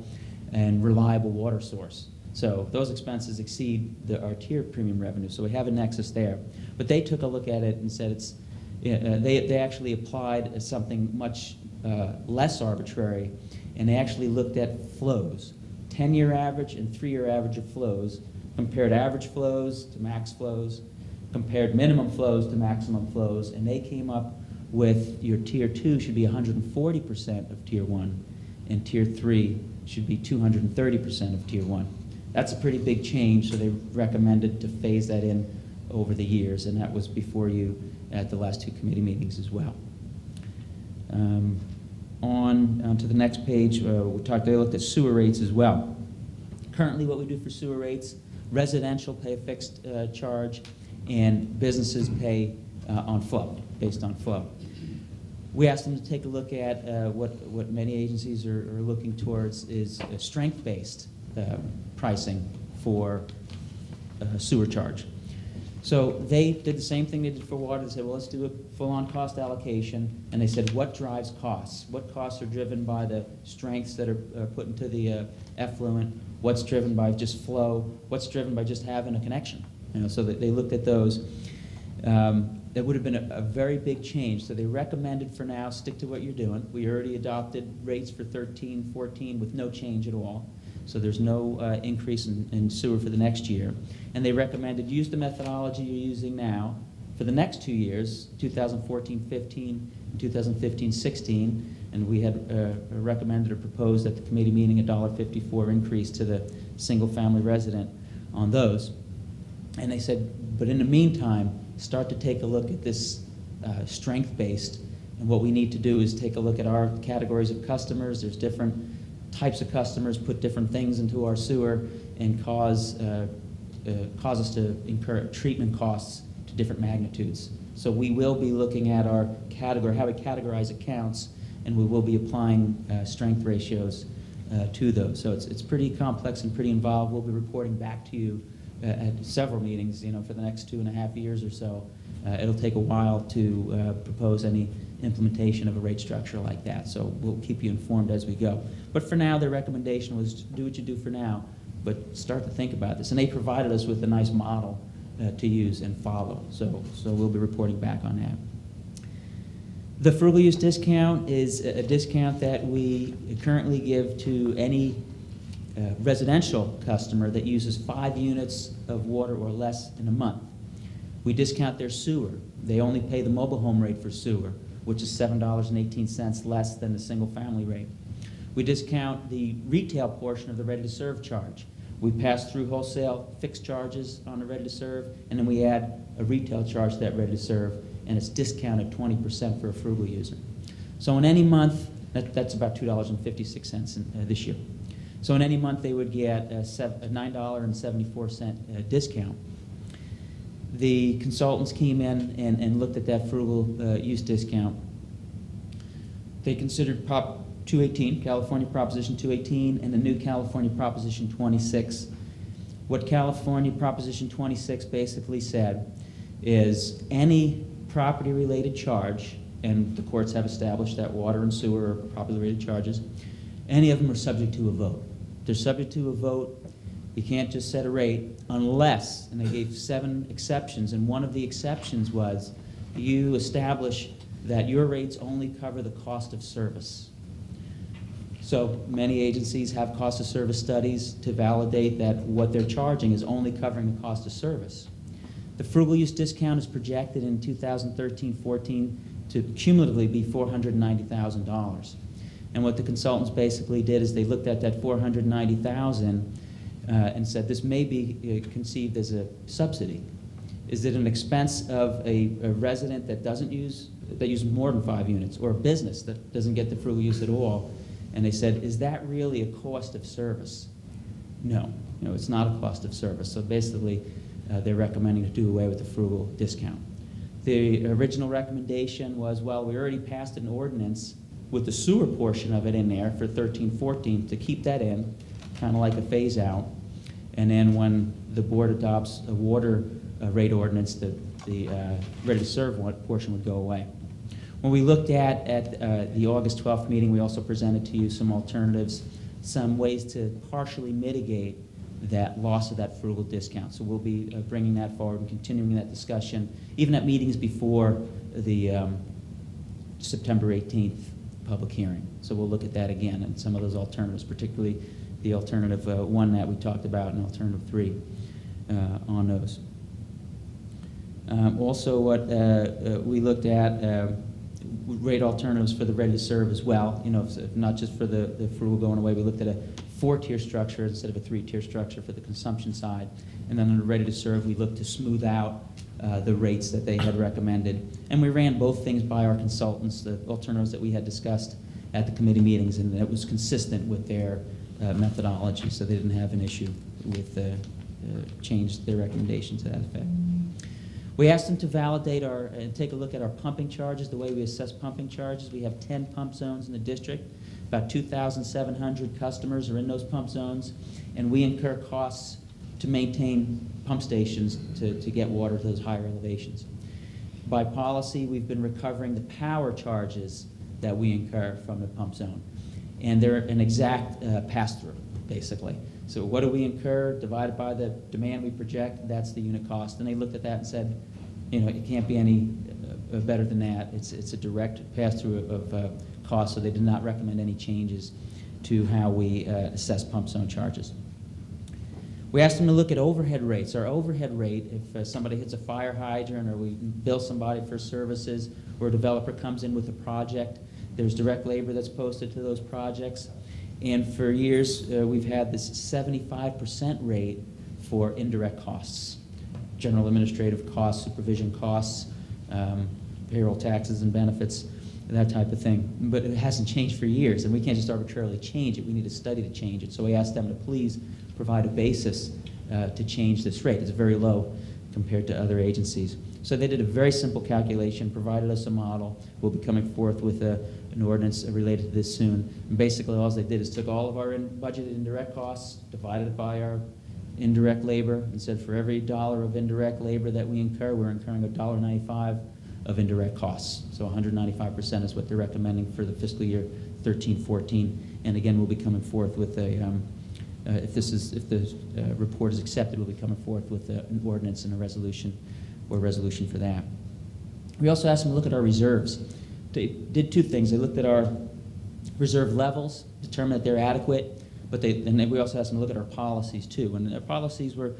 [SPEAKER 7] and reliable water source. So those expenses exceed our tier premium revenue, so we have a nexus there. But they took a look at it and said they actually applied something much less arbitrary, and they actually looked at flows, 10-year average and 3-year average of flows, compared average flows to max flows, compared minimum flows to maximum flows, and they came up with your tier 2 should be 140% of tier 1, and tier 3 should be 230% of tier 1. That's a pretty big change, so they recommended to phase that in over the years, and that was before you at the last 2 committee meetings as well. On to the next page, they looked at sewer rates as well. Currently what we do for sewer rates, residential pay a fixed charge, and businesses pay on flow, based on flow. We asked them to take a look at what many agencies are looking towards is a strength-based pricing for sewer charge. So they did the same thing they did for water. They said, well, let's do a full-on cost allocation. And they said, what drives costs? What costs are driven by the strengths that are put into the effluent? What's driven by just flow? What's driven by just having a connection? So that they looked at those. It would have been a very big change. So they recommended for now, stick to what you're doing. We already adopted rates for 13, 14 with no change at all. So there's no increase in sewer for the next year. And they recommended use the methodology you're using now for the next 2 years, 2014-15 and 2015-16. And we had recommended or proposed at the committee meeting a $1.54 increase to the single-family resident on those. And they said, but in the meantime, start to take a look at this strength-based And what we need to do is take a look at our categories of customers. There's different types of customers put different things into our sewer and cause us to incur treatment costs to different magnitudes. So we will be looking at our category, how we categorize accounts, and we will be applying strength ratios to those. So it's pretty complex and pretty involved. We'll be reporting back to you at several meetings, for the next 2.5 years or so. It'll take a while to propose any implementation of a rate structure like that. So we'll keep you informed as we go. But for now, their recommendation was do what you do for now, but start to think about this. And they provided us with a nice model to use and follow. So we'll be reporting back on that. The frugal use discount is a discount that we currently give to any residential customer that uses 5 units of water or less in a month. We discount their sewer. They only pay the mobile home rate for sewer, which is $7.18 less than the single family rate. We discount the retail portion of the ready-to-serve charge. We pass through wholesale fixed charges on the ready-to-serve, and then we add a retail charge to that ready-to-serve, and it's discounted 20% for a frugal user. So in any month, that's about $2.56 this year. So in any month, they would get a $9.74 discount. The consultants came in and looked at that frugal use discount. They considered Prop 218, California Proposition 218, and the new California Proposition 26. What California Proposition 26 basically said is any property-related charge, and the courts have established that water and sewer are property-related charges, any of them are subject to a vote. They're subject to a vote. You can't just set a rate unless, and they gave 7 exceptions, and one of the exceptions was you establish that your rates only cover the cost of service. So many agencies have cost of service studies to validate that what they're charging is only covering the cost of service. The frugal use discount is projected in 2013-14 to cumulatively be $490,000. And what the consultants basically did is they looked at that $490,000 and said this may be conceived as a subsidy. Is it an expense of a resident that uses more than 5 units, or a business that doesn't get the frugal use at all? And they said, is that really a cost of service? No, it's not a cost of service. So basically, they're recommending to do away with the frugal discount. The original recommendation was, well, we already passed an ordinance with the sewer portion of it in there for 13-14 to keep that in, kind of like a phase out. And then when the board adopts a water rate ordinance, the ready-to-serve portion would go away. When we looked at the August 12th meeting, we also presented to you some alternatives, some ways to partially mitigate that loss of that frugal discount. So we'll be bringing that forward and continuing that discussion, even at meetings before the September 18th public hearing. So we'll look at that again and some of those alternatives, particularly the alternative 1 that we talked about and alternative 3 on those. Also, what we looked at rate alternatives for the ready-to-serve as well. Not just for the frugal going away. We looked at a 4-tier structure instead of a 3-tier structure for the consumption side. And then on the ready-to-serve, we looked to smooth out the rates that they had recommended. And we ran both things by our consultants, the alternatives that we had discussed at the committee meetings, and it was consistent with their methodology, so they didn't have an issue with changed their recommendation to that effect. We asked them to validate and take a look at our pumping charges, the way we assess pumping charges. We have 10 pump zones in the district. About 2,700 customers are in those pump zones, and we incur costs to maintain pump stations to get water to those higher elevations. By policy, we've been recovering the power charges that we incur from the pump zone, and they're an exact pass-through, basically. So what do we incur divided by the demand we project? That's the unit cost. And they looked at that and said, it can't be any better than that. It's a direct pass-through of cost, so they did not recommend any changes to how we assess pump zone charges. We asked them to look at overhead rates. Our overhead rate, if somebody hits a fire hydrant or we bill somebody for services or a developer comes in with a project, there's direct labor that's posted to those projects. And for years, we've had this 75% rate for indirect costs, general administrative costs, supervision costs, payroll taxes and benefits. that type of thing. But it hasn't changed for years, and we can't just arbitrarily change it. We need a study to change it. So we asked them to please provide a basis to change this rate. It's very low compared to other agencies. So they did a very simple calculation, provided us a model. We'll be coming forth with an ordinance related to this soon. And basically, all they did is took all of our budgeted indirect costs, divided it by our indirect labor, and said for every dollar of indirect labor that we incur, we're incurring $1.95 of indirect costs. So 195% is what they're recommending for the fiscal year 13-14. And again, we'll be coming forth with a, if the report is accepted, we'll be coming forth with an ordinance and a resolution for that. We also asked them to look at our reserves. They did two things. They looked at our reserve levels, determined that they're adequate, but we also asked them to look at our policies too. And our policies were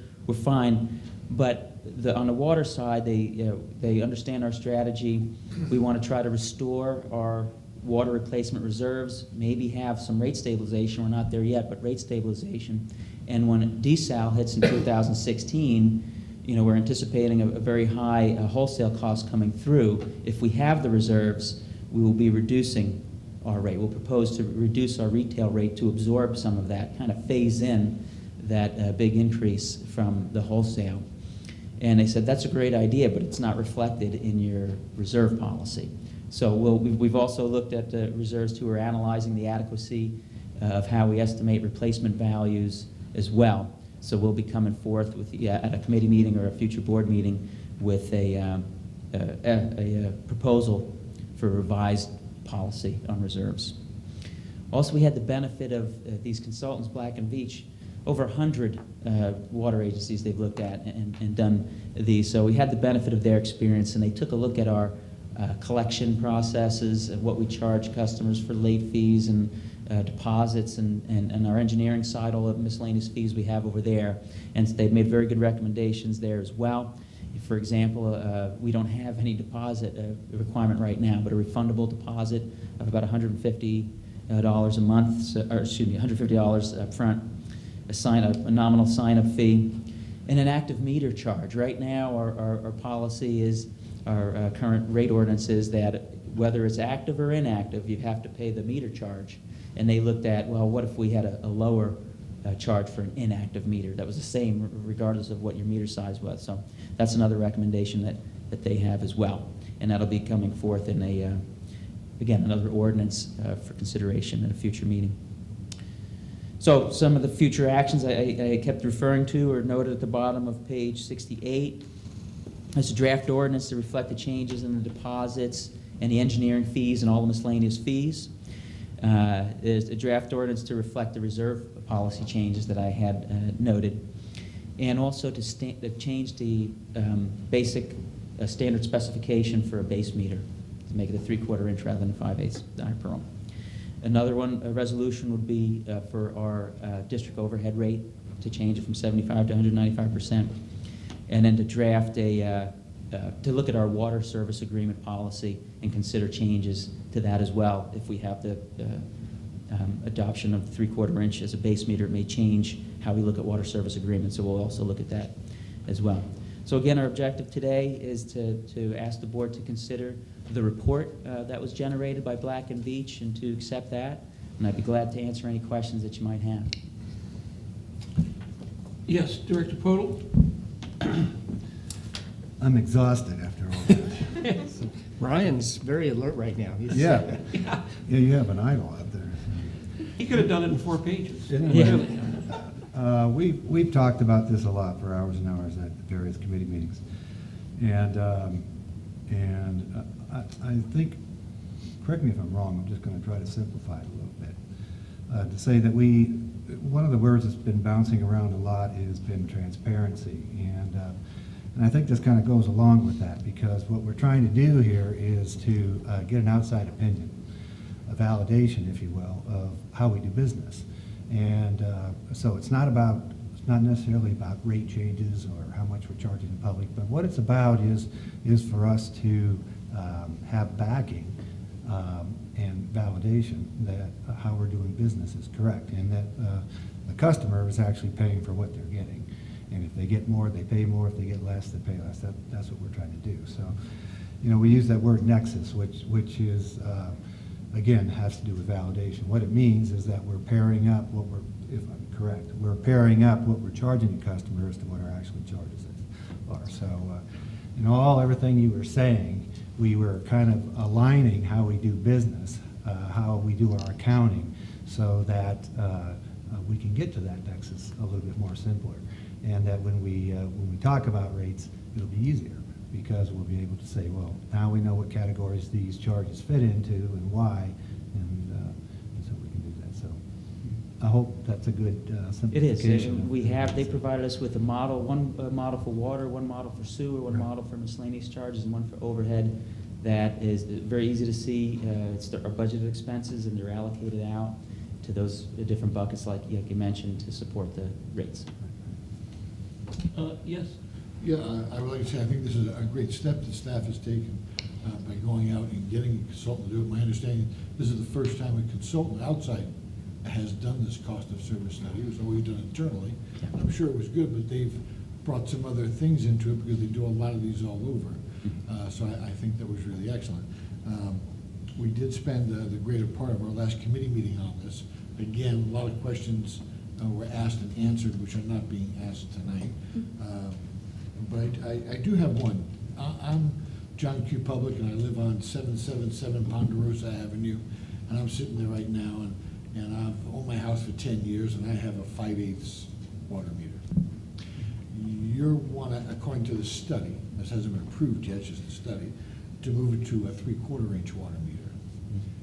[SPEAKER 7] fine, but on the water side, they understand our strategy. We want to try to restore our water replacement reserves, maybe have some rate stabilization. We're not there yet, but rate stabilization. And when desal hits in 2016, we're anticipating a very high wholesale cost coming through. If we have the reserves, we will be reducing our rate. We'll propose to reduce our retail rate to absorb some of that, kind of phase in that big increase from the wholesale. And they said, that's a great idea, but it's not reflected in your reserve policy. So we've also looked at the reserves too. We're analyzing the adequacy of how we estimate replacement values as well. So we'll be coming forth with at a committee meeting or a future board meeting with a proposal for a revised policy on reserves. Also, we had the benefit of these consultants, Black and Veatch, over 100 water agencies they've looked at and done these. So we had the benefit of their experience, and they took a look at our collection processes, and what we charge customers for late fees and deposits, and our engineering side, all the miscellaneous fees we have over there. And they've made very good recommendations there as well. For example, we don't have any deposit requirement right now, but a refundable deposit of about $150 a month, $150 up front, a nominal sign-up fee, and an active meter charge. Right now, our policy is, our current rate ordinance is that whether it's active or inactive, you have to pay the meter charge. And they looked at, well, what if we had a lower charge for an inactive meter that was the same regardless of what your meter size was. So that's another recommendation that they have as well. And that'll be coming forth in again, another ordinance for consideration at a future meeting. So some of the future actions I kept referring to are noted at the bottom of page 68. There's a draft ordinance to reflect the changes in the deposits and the engineering fees and all the miscellaneous fees. There's a draft ordinance to reflect the reserve policy changes that I had noted, and also to change the basic standard specification for a base meter to make it a 3/4 inch rather than 5/8 diaphragm. Another one, a resolution, would be for our district overhead rate to change it from 75 to 195%, and then to draft to look at our water service agreement policy and consider changes to that as well. If we have the adoption of 3/4 inch as a base meter, it may change how we look at water service agreements, so we'll also look at that as well. So again, our objective today is to ask the board to consider the report that was generated by Black and Veatch and to accept that, and I'd be glad to answer any questions that you might have.
[SPEAKER 1] Yes, Director Podol?
[SPEAKER 11] I'm exhausted after all that.
[SPEAKER 6] Ryan's very alert right now.
[SPEAKER 11] Yeah, you have an idol out there.
[SPEAKER 1] He could have done it in 4 pages.
[SPEAKER 11] We've talked about this a lot for hours and hours at various committee meetings. And I think, correct me if I'm wrong, I'm just going to try to simplify it a little bit. To say that one of the words that's been bouncing around a lot has been transparency. And I think this kind of goes along with that, because what we're trying to do here is to get an outside opinion, a validation, if you will, of how we do business. And so it's not necessarily about rate changes or how much we're charging the public, but what it's about is for us to have backing and validation that how we're doing business is correct, and that the customer is actually paying for what they're getting. And if they get more, they pay more. If they get less, they pay less. That's what we're trying to do. So you know, we use that word nexus, which is, again, has to do with validation. What it means is that we're pairing up what we're, if I'm correct, we're pairing up what we're charging the customers to what our actual charges are. So, in everything you were saying, we were kind of aligning how we do business, how we do our accounting, so that we can get to that nexus a little bit more simpler. And that when we talk about rates, it'll be easier, because we'll be able to say, well, now we know what categories these charges fit into and why, and so we can do that. So I hope that's a good
[SPEAKER 7] It is.
[SPEAKER 11] simplification.
[SPEAKER 7] They provided us with a model, one model for water, one model for sewer, one
[SPEAKER 11] Right.
[SPEAKER 7] model for miscellaneous charges, and one for overhead. That is very easy to see. It's our budgeted expenses, and they're allocated out to those different buckets, like you mentioned, to support the rates.
[SPEAKER 1] Yes.
[SPEAKER 2] Yeah, I would like to say, I think this is a great step that staff has taken by going out and getting a consultant to do it. My understanding, this is the first time a consultant outside has done this cost of service study. It was always done internally.
[SPEAKER 7] Yeah.
[SPEAKER 2] I'm sure it was good, but they've brought some other things into it because they do a lot of these all over. So I think that was really excellent. We did spend the greater part of our last committee meeting on this. Again, a lot of questions were asked and answered, which are not being asked tonight. But I do have one. I'm John Q. Public, and I live on 777 Ponderosa Avenue, and I'm sitting there right now, and I've owned my house for 10 years, and I have a 5/8 water meter. You're one, according to the study, this hasn't been approved yet, it's just a study, to move it to a 3/4 inch water meter.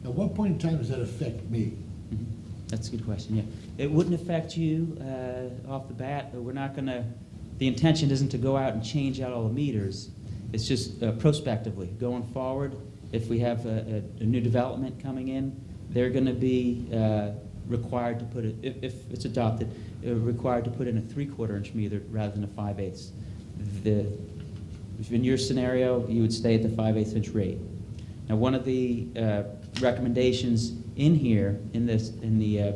[SPEAKER 2] At what point in time does that affect me?
[SPEAKER 7] That's a good question, yeah. It wouldn't affect you off the bat, but we're not going to, the intention isn't to go out and change out all the meters. It's just prospectively, going forward, if we have a new development coming in, they're going to be required to put it, if it's adopted, required to put in a 3/4 inch meter rather than a 5/8. If in your scenario, you would stay at the 5/8 inch rate. Now, one of the recommendations in here, in the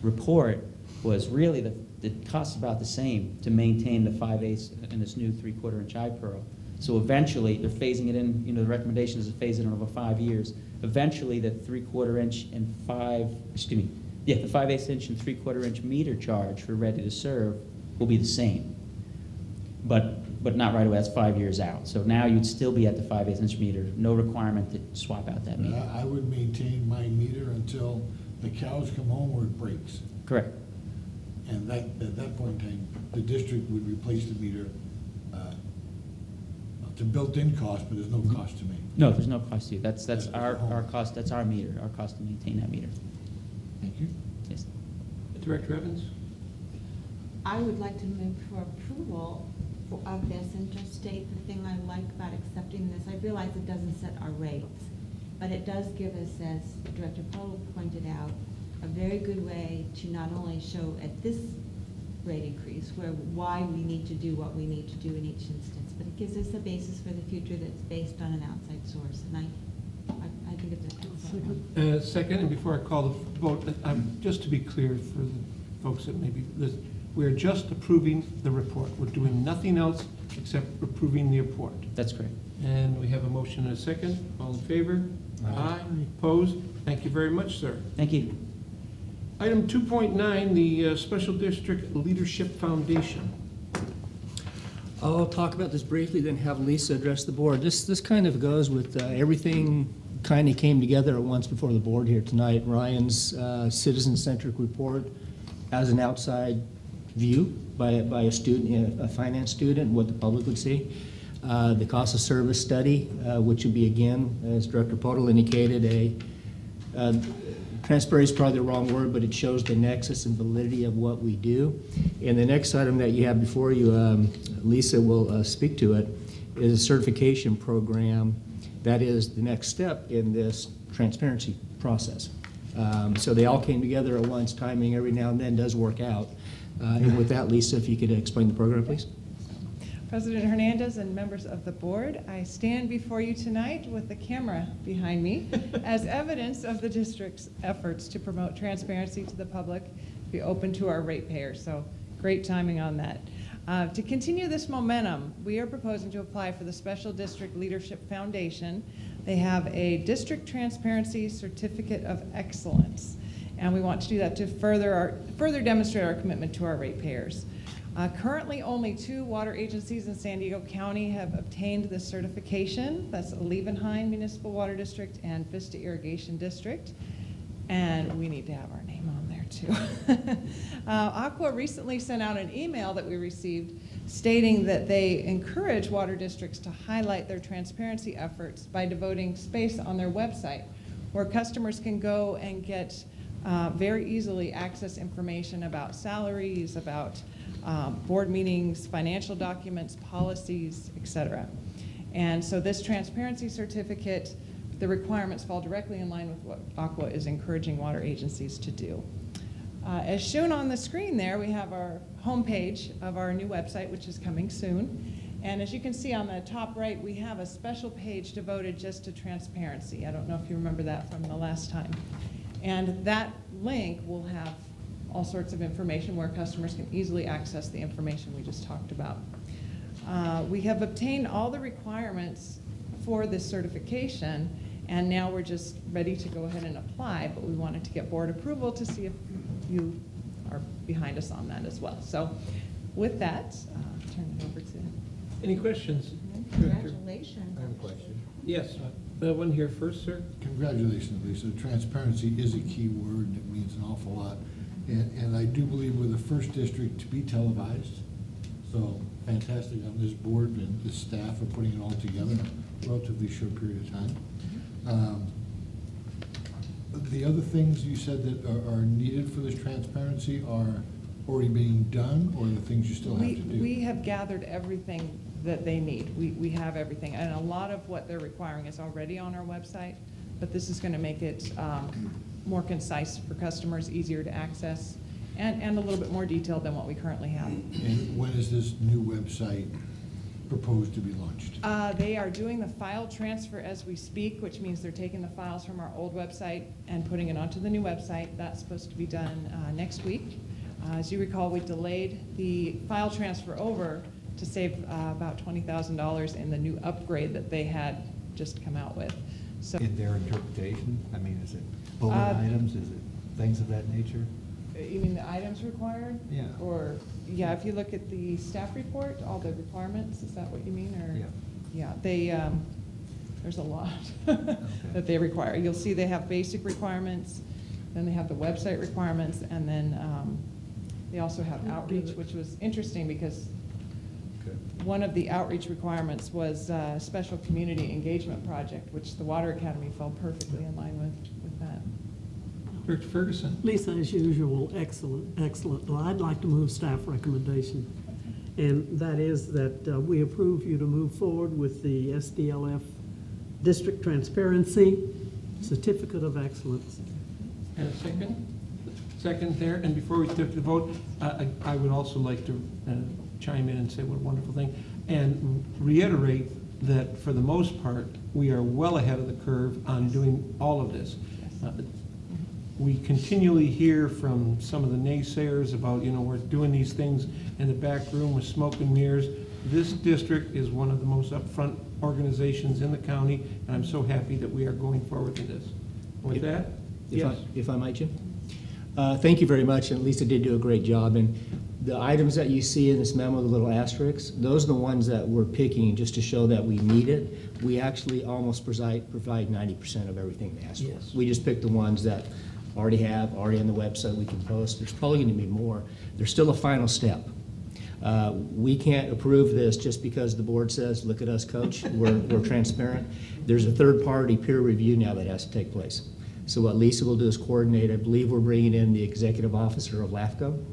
[SPEAKER 7] report, was really the cost about the same to maintain the 5/8 in this new 3/4 inch iPearl. So eventually, they're phasing it in, the recommendation is to phase it in over 5 years. Eventually, the 3/4 inch and the 5/8 inch and 3/4 inch meter charge for ready to serve will be the same. But not right away, that's 5 years out. So now you'd still be at the 5/8 inch meter, no requirement to swap out that meter.
[SPEAKER 2] I would maintain my meter until the cows come home or it breaks.
[SPEAKER 7] Correct.
[SPEAKER 2] And at that point in time, the district would replace the meter. It's a built-in cost, but there's no cost to me.
[SPEAKER 7] No, there's no cost to you. That's
[SPEAKER 2] That's
[SPEAKER 7] our
[SPEAKER 2] home.
[SPEAKER 7] cost, that's our meter, our cost to maintain that meter.
[SPEAKER 2] Thank you.
[SPEAKER 7] Yes.
[SPEAKER 1] Director Evans?
[SPEAKER 4] I would like to move for approval of this and just state the thing I like about accepting this. I realize it doesn't set our rates, but it does give us, as Director Polo pointed out, a very good way to not only show at this rate increase why we need to do what we need to do in each instance, but it gives us a basis for the future that's based on an outside source, and I think it's a good
[SPEAKER 1] Second, and before I call the vote, just to be clear for the folks that maybe listen, we're just approving the report. We're doing nothing else except approving the report.
[SPEAKER 7] That's correct.
[SPEAKER 1] And we have a motion and a second. All in favor?
[SPEAKER 11] Aye.
[SPEAKER 1] Opposed? Thank you very much, sir.
[SPEAKER 7] Thank you.
[SPEAKER 1] Item 2.9, the Special District Leadership Foundation.
[SPEAKER 6] I'll talk about this briefly, then have Lisa address the board. This kind of goes with everything kind of came together at once before the board here tonight. Ryan's citizen-centric report as an outside view by a student, a finance student, what the public would see. The cost of service study, which would be, again, as Director Podol indicated, transparency is probably the wrong word, but it shows the nexus and validity of what we do. And the next item that you have before you, Lisa will speak to it, is a certification program that is the next step in this transparency process. So they all came together at once. Timing every now and then does work out. And with that, Lisa, if you could explain the program, please.
[SPEAKER 5] President Hernandez and members of the board, I stand before you tonight with the camera behind me as evidence of the district's efforts to promote transparency to the public, be open to our ratepayers. So great timing on that. To continue this momentum, we are proposing to apply for the Special District Leadership Foundation. They have a District Transparency Certificate of Excellence, and we want to do that to further demonstrate our commitment to our ratepayers. Currently, only 2 water agencies in San Diego County have obtained this certification. That's Levenheim Municipal Water District and Vista Irrigation District. And we need to have our name on there too. Aqua recently sent out an email that we received stating that they encourage water districts to highlight their transparency efforts by devoting space on their website where customers can go and get very easily access information about salaries, about board meetings, financial documents, policies, etc. And so this transparency certificate, the requirements fall directly in line with what Aqua is encouraging water agencies to do. As shown on the screen there, we have our homepage of our new website, which is coming soon. And as you can see on the top right, we have a special page devoted just to transparency. I don't know if you remember that from the last time. And that link will have all sorts of information where customers can easily access the information we just talked about. We have obtained all the requirements for this certification, and now we're just ready to go ahead and apply, but we wanted to get board approval to see if you are behind us on that as well. So with that, turn it over to.
[SPEAKER 1] Any questions?
[SPEAKER 4] Congratulations.
[SPEAKER 12] I have a question.
[SPEAKER 1] Yes, the one here first, sir.
[SPEAKER 2] Congratulations, Lisa. Transparency is a key word, and it means an awful lot. And I do believe we're the first district to be televised. So fantastic on this board and the staff are putting it all together in a relatively short period of time. The other things you said that are needed for this transparency are already being done, or the things you still have to do?
[SPEAKER 5] We have gathered everything that they need. We have everything, and a lot of what they're requiring is already on our website, but this is going to make it more concise for customers, easier to access, and a little bit more detailed than what we currently have.
[SPEAKER 2] And when is this new website proposed to be launched?
[SPEAKER 5] They are doing the file transfer as we speak, which means they're taking the files from our old website and putting it onto the new website. That's supposed to be done next week. As you recall, we delayed the file transfer over to save about $20,000 in the new upgrade that they had just come out with. So,
[SPEAKER 11] In their interpretation, I mean, is it bullet items, is it things of that nature?
[SPEAKER 5] you mean the items required?
[SPEAKER 11] Yeah.
[SPEAKER 5] Or, yeah, if you look at the staff report, all the requirements, is that what you mean, or?
[SPEAKER 11] Yeah.
[SPEAKER 5] Yeah, they, there's a lot that they require. You'll see they have basic requirements, then they have the website requirements, and then they also have outreach, which was interesting because one of the outreach requirements was a special community engagement project, which the Water Academy fell perfectly in line with that.
[SPEAKER 1] Director Ferguson.
[SPEAKER 12] Lisa, as usual, excellent, excellent. Well, I'd like to move staff recommendation, and that is that we approve you to move forward with the SDLF District Transparency Certificate of Excellence.
[SPEAKER 1] And a second? Second there, and before we take the vote, I would also like to chime in and say what a wonderful thing, and reiterate that for the most part, we are well ahead of the curve on doing all of this. We continually hear from some of the naysayers about, you know, we're doing these things in the back room with smoke and mirrors. This district is one of the most upfront organizations in the county, and I'm so happy that we are going forward with this. With that, yes.
[SPEAKER 13] If I might, Jim? Thank you very much, and Lisa did do a great job. And the items that you see in this memo, the little asterisks, those are the ones that we're picking just to show that we need it. We actually almost provide 90% of everything they ask for.
[SPEAKER 1] Yes.
[SPEAKER 13] We just pick the ones that already on the website we can post. There's probably going to be more. There's still a final step. We can't approve this just because the board says, look at us, coach, we're transparent. There's a third-party peer review now that has to take place. So what Lisa will do is coordinate. I believe we're bringing in the executive officer of LAFCO,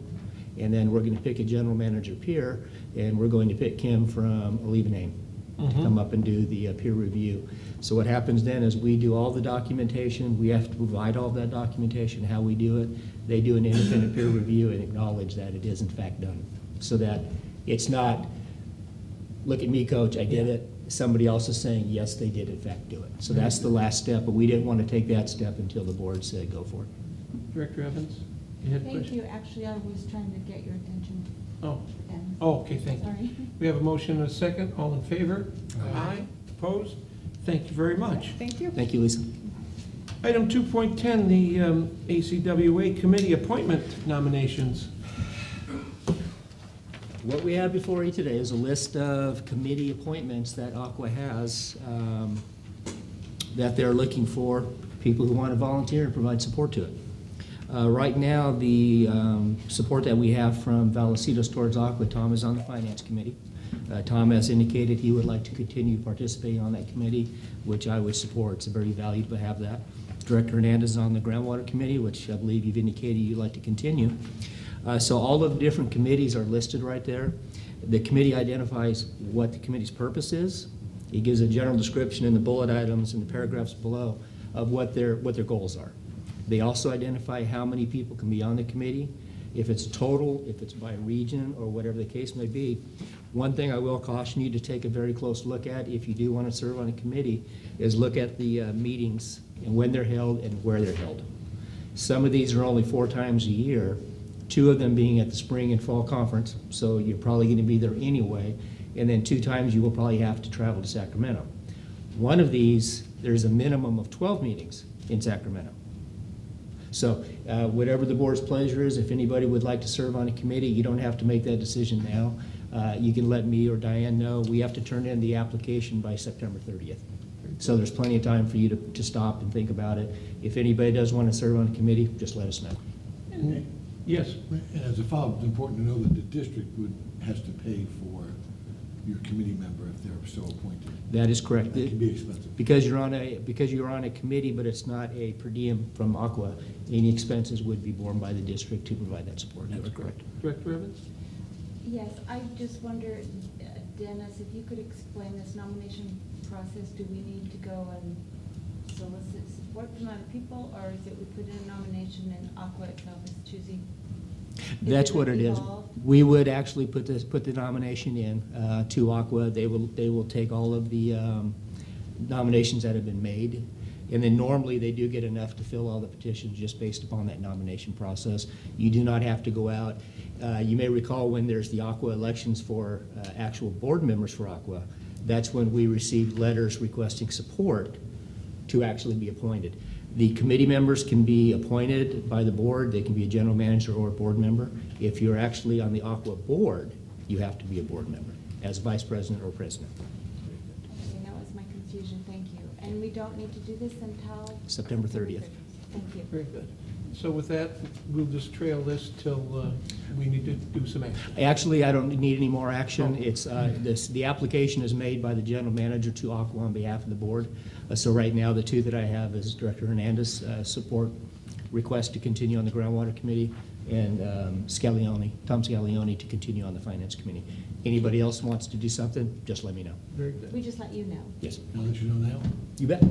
[SPEAKER 13] and then we're going to pick a general manager peer, and we're going to pick Kim from Levenheim to come up and do the peer review. So what happens then is we do all the documentation. We have to provide all that documentation, how we do it. They do an independent peer review and acknowledge that it is in fact done, so that it's not, look at me, coach, I did it. Somebody else is saying, yes, they did in fact do it. So that's the last step, but we didn't want to take that step until the board said go for it.
[SPEAKER 1] Director Evans, you had a
[SPEAKER 4] Thank
[SPEAKER 1] question?
[SPEAKER 4] you. Actually, I was trying to get your attention
[SPEAKER 1] Oh,
[SPEAKER 4] Dennis.
[SPEAKER 1] oh, okay, thank you.
[SPEAKER 4] Sorry.
[SPEAKER 1] We have a motion and a second. All in favor? Aye. Opposed? Thank you very much.
[SPEAKER 5] Thank you.
[SPEAKER 13] Thank you, Lisa.
[SPEAKER 1] Item 2.10, the ACWA committee appointment nominations.
[SPEAKER 13] What we have before you today is a list of committee appointments that Aqua has that they're looking for people who want to volunteer and provide support to it. Right now, the support that we have from Vallecitos towards Aqua, Tom is on the finance committee. Tom has indicated he would like to continue participating on that committee, which I would support. It's very valuable to have that. Director Hernandez is on the groundwater committee, which I believe you've indicated you'd like to continue. So all of the different committees are listed right there. The committee identifies what the committee's purpose is. It gives a general description in the bullet items and the paragraphs below of what their goals are. They also identify how many people can be on the committee, if it's total, if it's by region, or whatever the case may be. One thing I will caution you to take a very close look at if you do want to serve on a committee is look at the meetings and when they're held and where they're held. Some of these are only 4 times a year, 2 of them being at the spring and fall conference, so you're probably going to be there anyway, and then 2 times you will probably have to travel to Sacramento. One of these, there's a minimum of 12 meetings in Sacramento. So whatever the board's pleasure is, if anybody would like to serve on a committee, you don't have to make that decision now. You can let me or Diane know. We have to turn in the application by September 30th. So there's plenty of time for you to stop and think about it. If anybody does want to serve on a committee, just let us know.
[SPEAKER 1] Yes,
[SPEAKER 2] And as a follow-up, it's important to know that the district has to pay for your committee member if they're so appointed.
[SPEAKER 13] That is correct.
[SPEAKER 2] That can be expensive.
[SPEAKER 13] Because you're on a committee, but it's not a per diem from Aqua, any expenses would be borne by the district to provide that support. That's correct.
[SPEAKER 1] Director Evans?
[SPEAKER 4] Yes, I just wonder, Dennis, if you could explain this nomination process. Do we need to go and solicit support from other people, or is it we put in a nomination and Aqua itself is choosing?
[SPEAKER 13] That's what it is.
[SPEAKER 4] evolved?
[SPEAKER 13] We would actually put the nomination in to Aqua. They will take all of the nominations that have been made. And then normally they do get enough to fill all the petitions just based upon that nomination process. You do not have to go out. You may recall when there's the Aqua elections for actual board members for Aqua, that's when we received letters requesting support to actually be appointed. The committee members can be appointed by the board. They can be a general manager or a board member. If you're actually on the Aqua board, you have to be a board member as vice president or president.
[SPEAKER 4] Okay, that was my confusion, thank you. And we don't need to do this until?
[SPEAKER 13] September 30th.
[SPEAKER 4] Thank you.
[SPEAKER 1] Very good. So with that, we'll just trail this till we need to do some action.
[SPEAKER 13] Actually, I don't need any more action.
[SPEAKER 1] Oh.
[SPEAKER 13] It's, the application is made by the general manager to Aqua on behalf of the board. So right now, the 2 that I have is Director Hernandez, support request to continue on the groundwater committee, and Tom Scalione to continue on the finance committee. Anybody else wants to do something, just let me know.
[SPEAKER 1] Very good.
[SPEAKER 4] We just let you know.
[SPEAKER 13] Yes.
[SPEAKER 2] I'll let you know now.
[SPEAKER 13] You bet.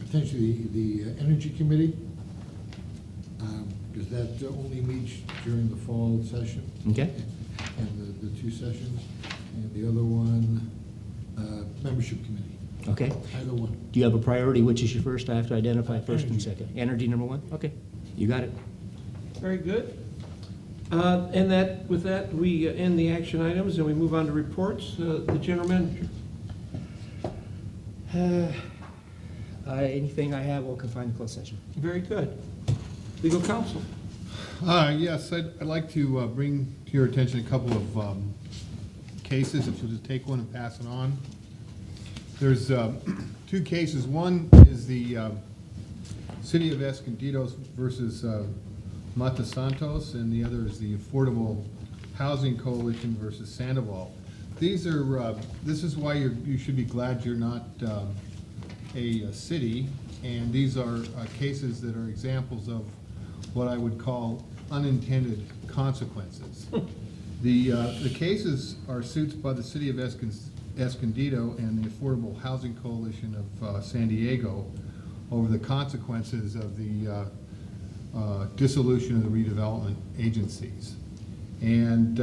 [SPEAKER 2] Potentially the Energy Committee, because that only meets during the fall session.
[SPEAKER 13] Okay.
[SPEAKER 2] And the 2 sessions, and the other one, Membership Committee.
[SPEAKER 13] Okay.
[SPEAKER 2] Either one.
[SPEAKER 13] Do you have a priority? Which is your first? I have to identify first and
[SPEAKER 2] Energy.
[SPEAKER 13] second. Energy number 1? Okay. You got it.
[SPEAKER 1] Very good. And with that, we end the action items and we move on to reports. The general manager.
[SPEAKER 13] Anything I have will confine to closed session.
[SPEAKER 1] Very good. Legal counsel.
[SPEAKER 14] Yes, I'd like to bring to your attention a couple of cases, if you'll just take one and pass it on. There's 2 cases. One is the City of Escondido versus Mata Santos, and the other is the Affordable Housing Coalition versus Sandoval. These are, this is why you should be glad you're not a city, and these are cases that are examples of what I would call unintended consequences. The cases are suits by the City of Escondido and the Affordable Housing Coalition of San Diego over the consequences of the dissolution of the redevelopment agencies. And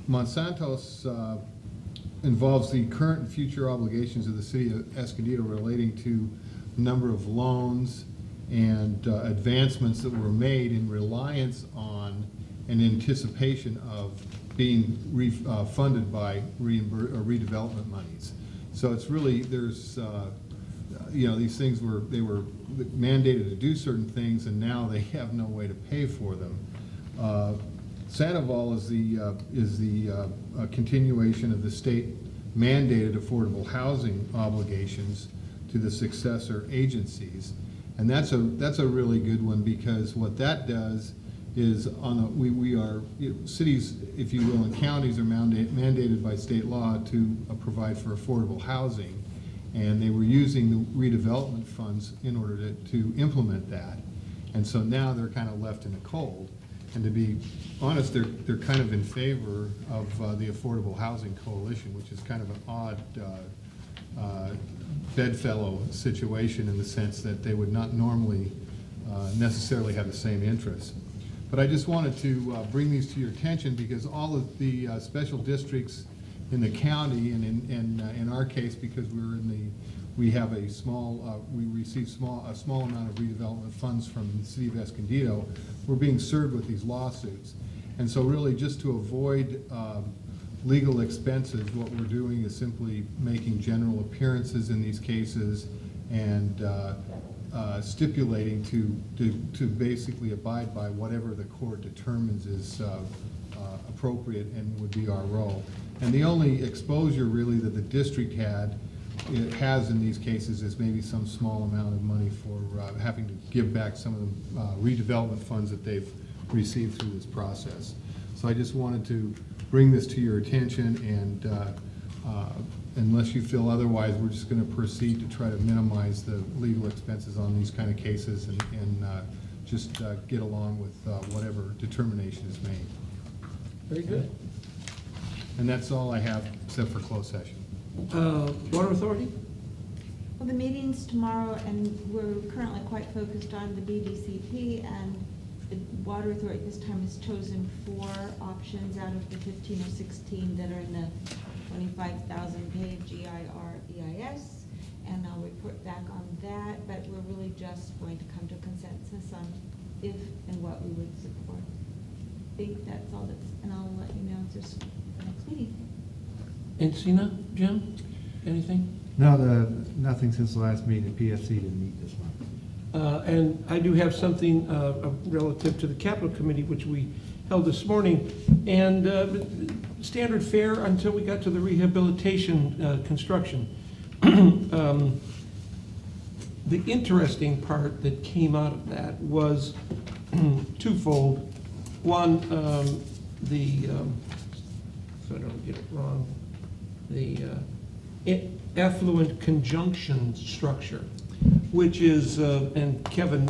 [SPEAKER 14] Monsanto's involves the current and future obligations of the City of Escondido relating to the number of loans and advancements that were made in reliance on in anticipation of being funded by redevelopment monies. So it's really, there's, these things they were mandated to do certain things, and now they have no way to pay for them. Sandoval is the continuation of the state mandated affordable housing obligations to the successor agencies. And that's a really good one, because what that does is cities, if you will, and counties are mandated by state law to provide for affordable housing, and they were using the redevelopment funds in order to implement that. And so now they're kind of left in the cold. And to be honest, they're kind of in favor of the Affordable Housing Coalition, which is kind of an odd bedfellow situation, in the sense that they would not normally necessarily have the same interests. But I just wanted to bring these to your attention, because all of the special districts in the county, and in our case, because we have a small, we receive a small amount of redevelopment funds from the city of Escondido, we're being served with these lawsuits. And so really, just to avoid legal expenses, what we're doing is simply making general appearances in these cases, and stipulating to basically abide by whatever the court determines is appropriate and would be our role. And the only exposure really that the district has in these cases is maybe some small amount of money for having to give back some of the redevelopment funds that they've received through this process. So I just wanted to bring this to your attention, and unless you feel otherwise, we're just going to proceed to try to minimize the legal expenses on these kind of cases, and just get along with whatever determination is made.
[SPEAKER 1] Very good.
[SPEAKER 14] And that's all I have, except for closed session.
[SPEAKER 1] Water Authority?
[SPEAKER 4] Well, the meeting's tomorrow, and we're currently quite focused on the BDCP, and the Water Authority this time has chosen 4 options out of the 15 or 16 that are in the 25,000 page EIS, and I'll report back on that, but we're really just going to come to consensus on if and what we would support. I think that's all and I'll let you know just the next meeting.
[SPEAKER 1] Encina, Jim, anything?
[SPEAKER 11] No, nothing since the last meeting. The PFC didn't meet this month.
[SPEAKER 1] And I do have something relative to the Capital Committee, which we held this morning, and standard fare until we got to the rehabilitation construction. The interesting part that came out of that was twofold. One, so I don't get it wrong, the affluent conjunction structure, which is, and Kevin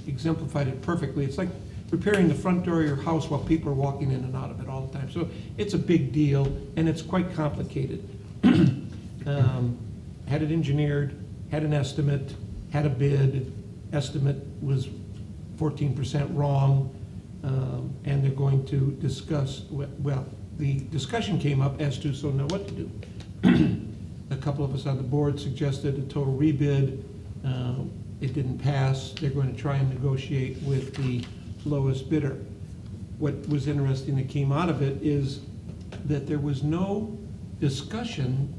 [SPEAKER 1] exemplified it perfectly, it's like repairing the front door of your house while people are walking in and out of it all the time. So it's a big deal, and it's quite complicated. Had it engineered, had an estimate, had a bid, estimate was 14% wrong, and they're going to discuss, well, the discussion came up as to, so now what to do. A couple of us on the board suggested a total rebid. It didn't pass. They're going to try and negotiate with the lowest bidder. What was interesting that came out of it is that there was no discussion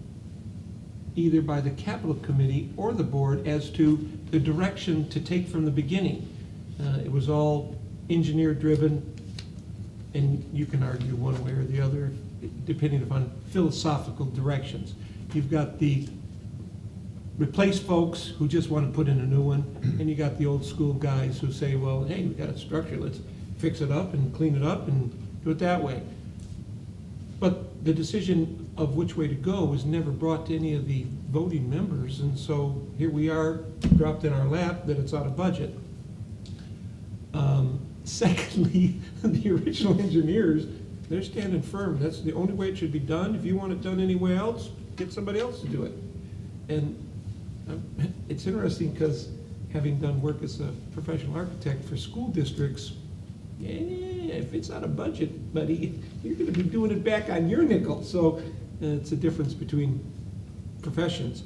[SPEAKER 1] either by the Capital Committee or the board as to the direction to take from the beginning. It was all engineer-driven, and you can argue one way or the other, depending upon philosophical directions. You've got the replace folks who just want to put in a new one, and you got the old school guys who say, well, hey, we got a structure, let's fix it up and clean it up and do it that way. But the decision of which way to go was never brought to any of the voting members, and so here we are, dropped in our lap that it's out of budget. Secondly, the original engineers, they're standing firm. That's the only way it should be done. If you want it done anywhere else, get somebody else to do it. And it's interesting because having done work as a professional architect for school districts, yeah, if it's out of budget, buddy, you're going to be doing it back on your nickel. So it's a difference between professions.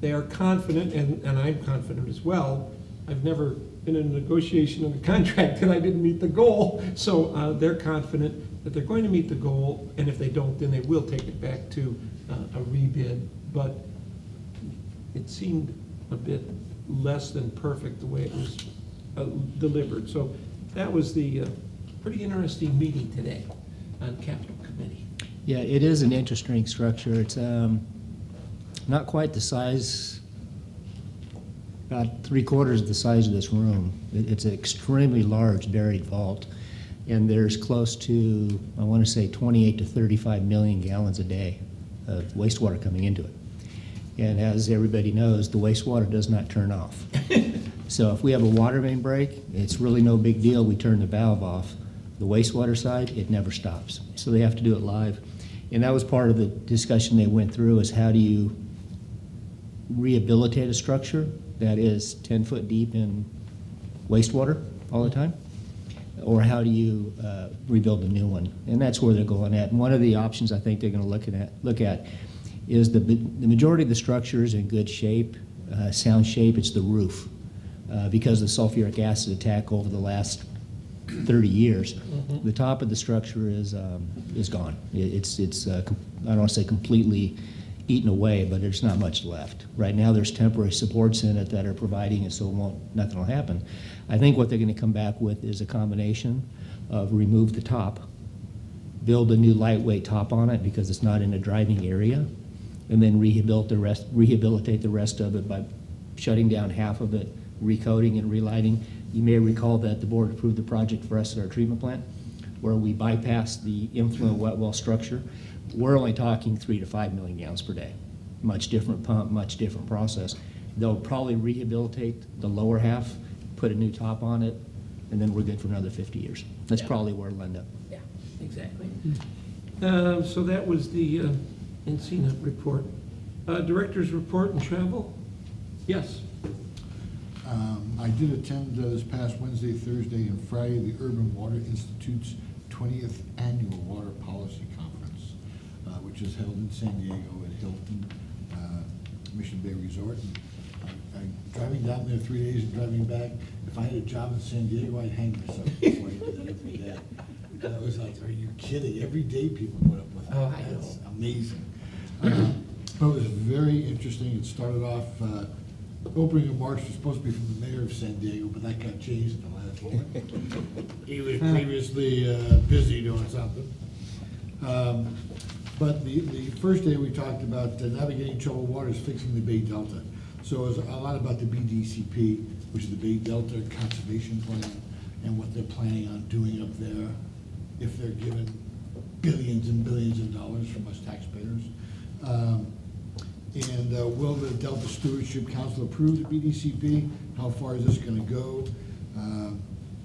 [SPEAKER 1] They are confident, and I'm confident as well. I've never in a negotiation of a contract that I didn't meet the goal. So they're confident that they're going to meet the goal, and if they don't, then they will take it back to a rebid. But it seemed a bit less than perfect the way it was delivered. So that was the pretty interesting meeting today on Capital Committee.
[SPEAKER 13] Yeah, it is an interesting structure. It's not quite the size, about 3/4 of the size of this room. It's an extremely large buried vault, and there's close to, I want to say, 28 to 35 million gallons a day of wastewater coming into it. And as everybody knows, the wastewater does not turn off. So if we have a water main break, it's really no big deal. We turn the valve off. The wastewater side, it never stops. So they have to do it live. And that was part of the discussion they went through, is how do you rehabilitate a structure that is 10 foot deep in wastewater all the time? Or how do you rebuild a new one? And that's where they're going at. And one of the options I think they're going to look at is the majority of the structure is in good shape, sound shape. It's the roof, because of the sulfuric acid attack over the last 30 years.
[SPEAKER 1] Mm-hmm.
[SPEAKER 13] The top of the structure is gone. It's I don't want to say completely eaten away, but there's not much left. Right now there's temporary supports in it that are providing it, so nothing will happen. I think what they're going to come back with is a combination of remove the top, build a new lightweight top on it because it's not in a driving area, and then rehabilitate the rest of it by shutting down half of it, recoating and relighting. You may recall that the board approved the project for us at our treatment plant, where we bypassed the influent wet well structure. We're only talking 3 to 5 million gallons per day. Much different pump, much different process. They'll probably rehabilitate the lower half, put a new top on it, and then we're good for another 50 years. That's probably where it'll end up.
[SPEAKER 1] Yeah, exactly. So that was the Encina report. Director's report and travel? Yes.
[SPEAKER 2] I did attend this past Wednesday, Thursday, and Friday, the Urban Water Institute's 20th Annual Water Policy Conference, which is held in San Diego at Hilton Mission Bay Resort. And driving down there 3 days and driving back, if I had a job in San Diego, I'd hang myself before I did that every day. I was like, are you kidding? Every day people put up with it.
[SPEAKER 1] Oh, I
[SPEAKER 2] That's
[SPEAKER 1] know.
[SPEAKER 2] amazing. But it was very interesting. It started off, opening remarks were supposed to be from the mayor of San Diego, but that got changed at the last moment. He was previously busy doing something. But the first day we talked about navigating troubled waters, fixing the Bay Delta. So it was a lot about the BDCP, which is the Bay Delta Conservation Plan, and what they're planning on doing up there if they're given billions and billions of dollars from us taxpayers. And will the Delta Stewardship Council approve the BDCP? How far is this going to go?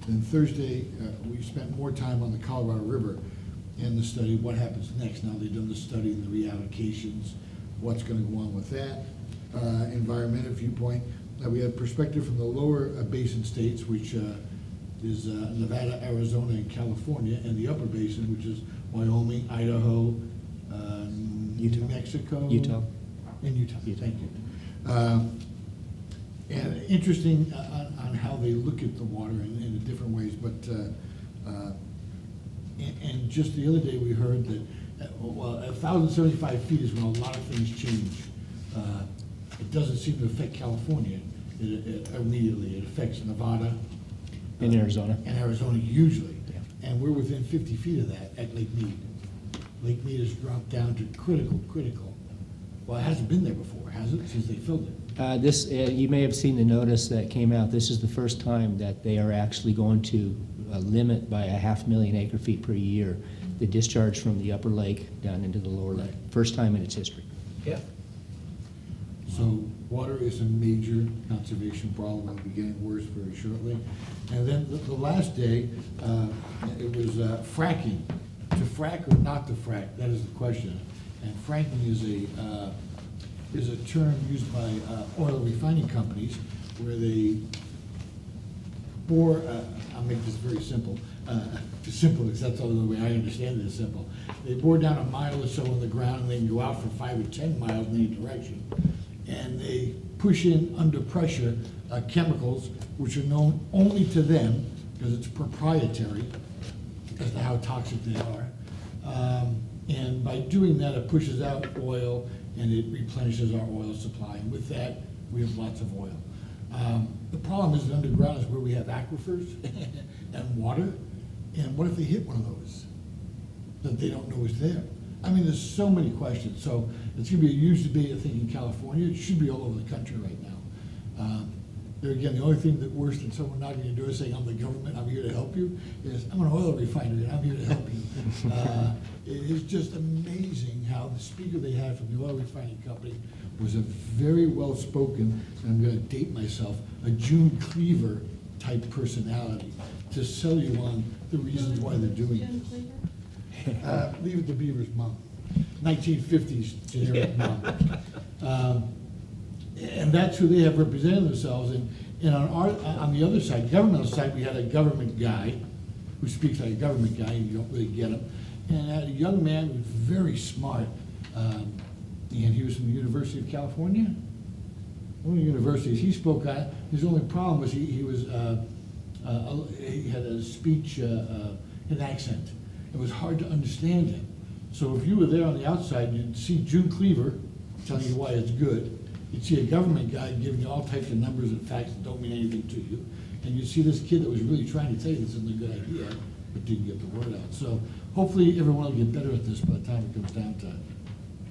[SPEAKER 2] Then Thursday, we spent more time on the Colorado River and the study, what happens next. Now they've done the study and the reallocations, what's going to go on with that. Environmental viewpoint. We had perspective from the lower basin states, which is Nevada, Arizona, and California, and the upper basin, which is Wyoming, Idaho,
[SPEAKER 13] Utah.
[SPEAKER 2] New Mexico.
[SPEAKER 13] Utah.
[SPEAKER 2] And Utah, thank you. And interesting on how they look at the water in the different ways, but, and just the other day we heard that, well, 1,075 feet is when a lot of things change. It doesn't seem to affect California immediately. It affects Nevada.
[SPEAKER 13] In Arizona.
[SPEAKER 2] And Arizona usually.
[SPEAKER 13] Yeah.
[SPEAKER 2] And we're within 50 feet of that at Lake Mead. Lake Mead has dropped down to critical. Well, it hasn't been there before, has it, since they filled it?
[SPEAKER 13] You may have seen the notice that came out. This is the first time that they are actually going to limit by 500,000 acre-feet per year the discharge from the upper lake down into the lower lake. First time in its history.
[SPEAKER 1] Yeah.
[SPEAKER 2] So water is a major conservation problem. It'll be getting worse very shortly. And then the last day, it was fracking. To frack or not to frack, that is the question. And fracking is a term used by oil refining companies where they bore, I'll make this very simple, simple because that's the only way I understand it is simple. They bore down a mile or so in the ground and they can go out for 5 or 10 miles in any direction. and they push in under pressure chemicals which are known only to them, because it's proprietary as to how toxic they are. And by doing that, it pushes out oil and it replenishes our oil supply. And with that, we have lots of oil. The problem is that underground is where we have aquifers and water. And what if they hit one of those that they don't know is there? I mean, there's so many questions. So it's going to be a huge debate, I think, in California. It should be all over the country right now. There again, the only thing that worse than someone knocking your door saying, I'm the government, I'm here to help you, is I'm an oil refinery and I'm here to help you. It is just amazing how the speaker they had from the oil refining company was a very well-spoken, and I'm going to date myself, a June Cleaver type personality to sell you on the reasons why they're doing it. Leave it to Beaver's mom, 1950s generic mom. And that's who they have represented themselves. And on the other side, governmental side, we had a government guy who speaks like a government guy, and you don't really get him. And had a young man who was very smart, and he was from the University of California. One of the universities he spoke at. His only problem was he had a speech, an accent. It was hard to understand him. So if you were there on the outside, you'd see June Cleaver telling you why it's good. You'd see a government guy giving you all types of numbers and facts that don't mean anything to you. And you'd see this kid that was really trying to tell you this isn't a good idea, but didn't get the word out. So hopefully everyone will get better at this by the time it comes down to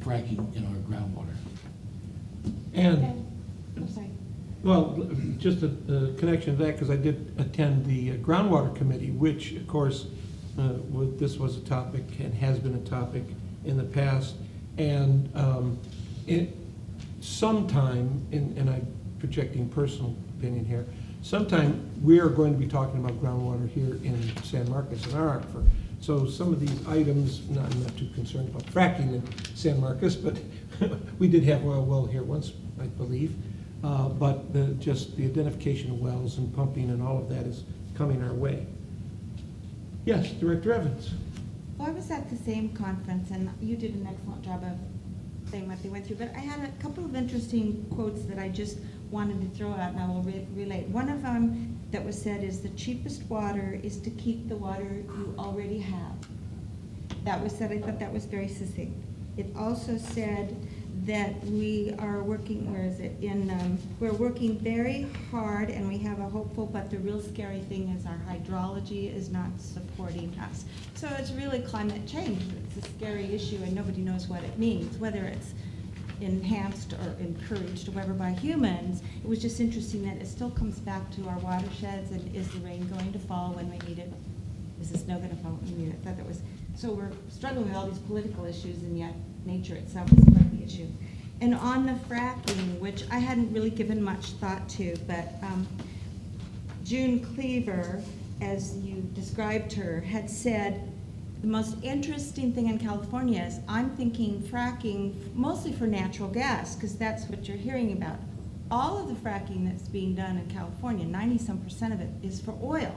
[SPEAKER 2] fracking in our groundwater.
[SPEAKER 1] And,
[SPEAKER 4] I'm sorry.
[SPEAKER 1] well, just a connection to that, because I did attend the groundwater committee, which, of course, this was a topic and has been a topic in the past. And sometime, and I'm projecting personal opinion here, sometime we are going to be talking about groundwater here in San Marcos in our aquifer. So some of these items, I'm not too concerned about fracking in San Marcos, but we did have oil well here once, I believe. But just the identification of wells and pumping and all of that is coming our way. Yes, Director Evans.
[SPEAKER 4] Well, I was at the same conference, and you did an excellent job of saying what they went through, but I had a couple of interesting quotes that I just wanted to throw out, and I will relate. One of them that was said is, the cheapest water is to keep the water you already have. That was said, I thought that was very succinct. It also said that we are working, where is it, we're working very hard and we have a hopeful, but the real scary thing is our hydrology is not supporting us. So it's really climate change. It's a scary issue and nobody knows what it means, whether it's enhanced or encouraged or whatever by humans. It was just interesting that it still comes back to our watersheds, and is the rain going to fall when we need it? Is the snow going to fall when we need it? I thought that was, so we're struggling with all these political issues, and yet nature itself is part of the issue. And on the fracking, which I hadn't really given much thought to, but June Cleaver, as you described her, had said, the most interesting thing in California is I'm thinking fracking mostly for natural gas, because that's what you're hearing about. All of the fracking that's being done in California, 90-some% of it, is for oil.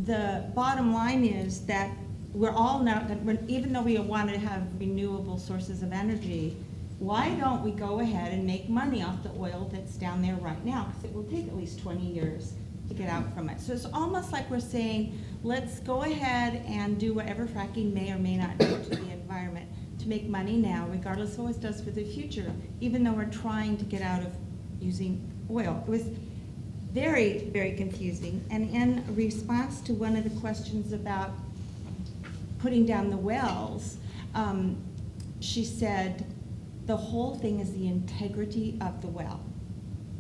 [SPEAKER 4] The bottom line is that we're all now, even though we want to have renewable sources of energy, why don't we go ahead and make money off the oil that's down there right now? Because it will take at least 20 years to get out from it. So it's almost like we're saying, let's go ahead and do whatever fracking may or may not do to the environment to make money now, regardless of what it does for the future, even though we're trying to get out of using oil. It was very, very confusing. And in response to one of the questions about putting down the wells, she said, the whole thing is the integrity of the well.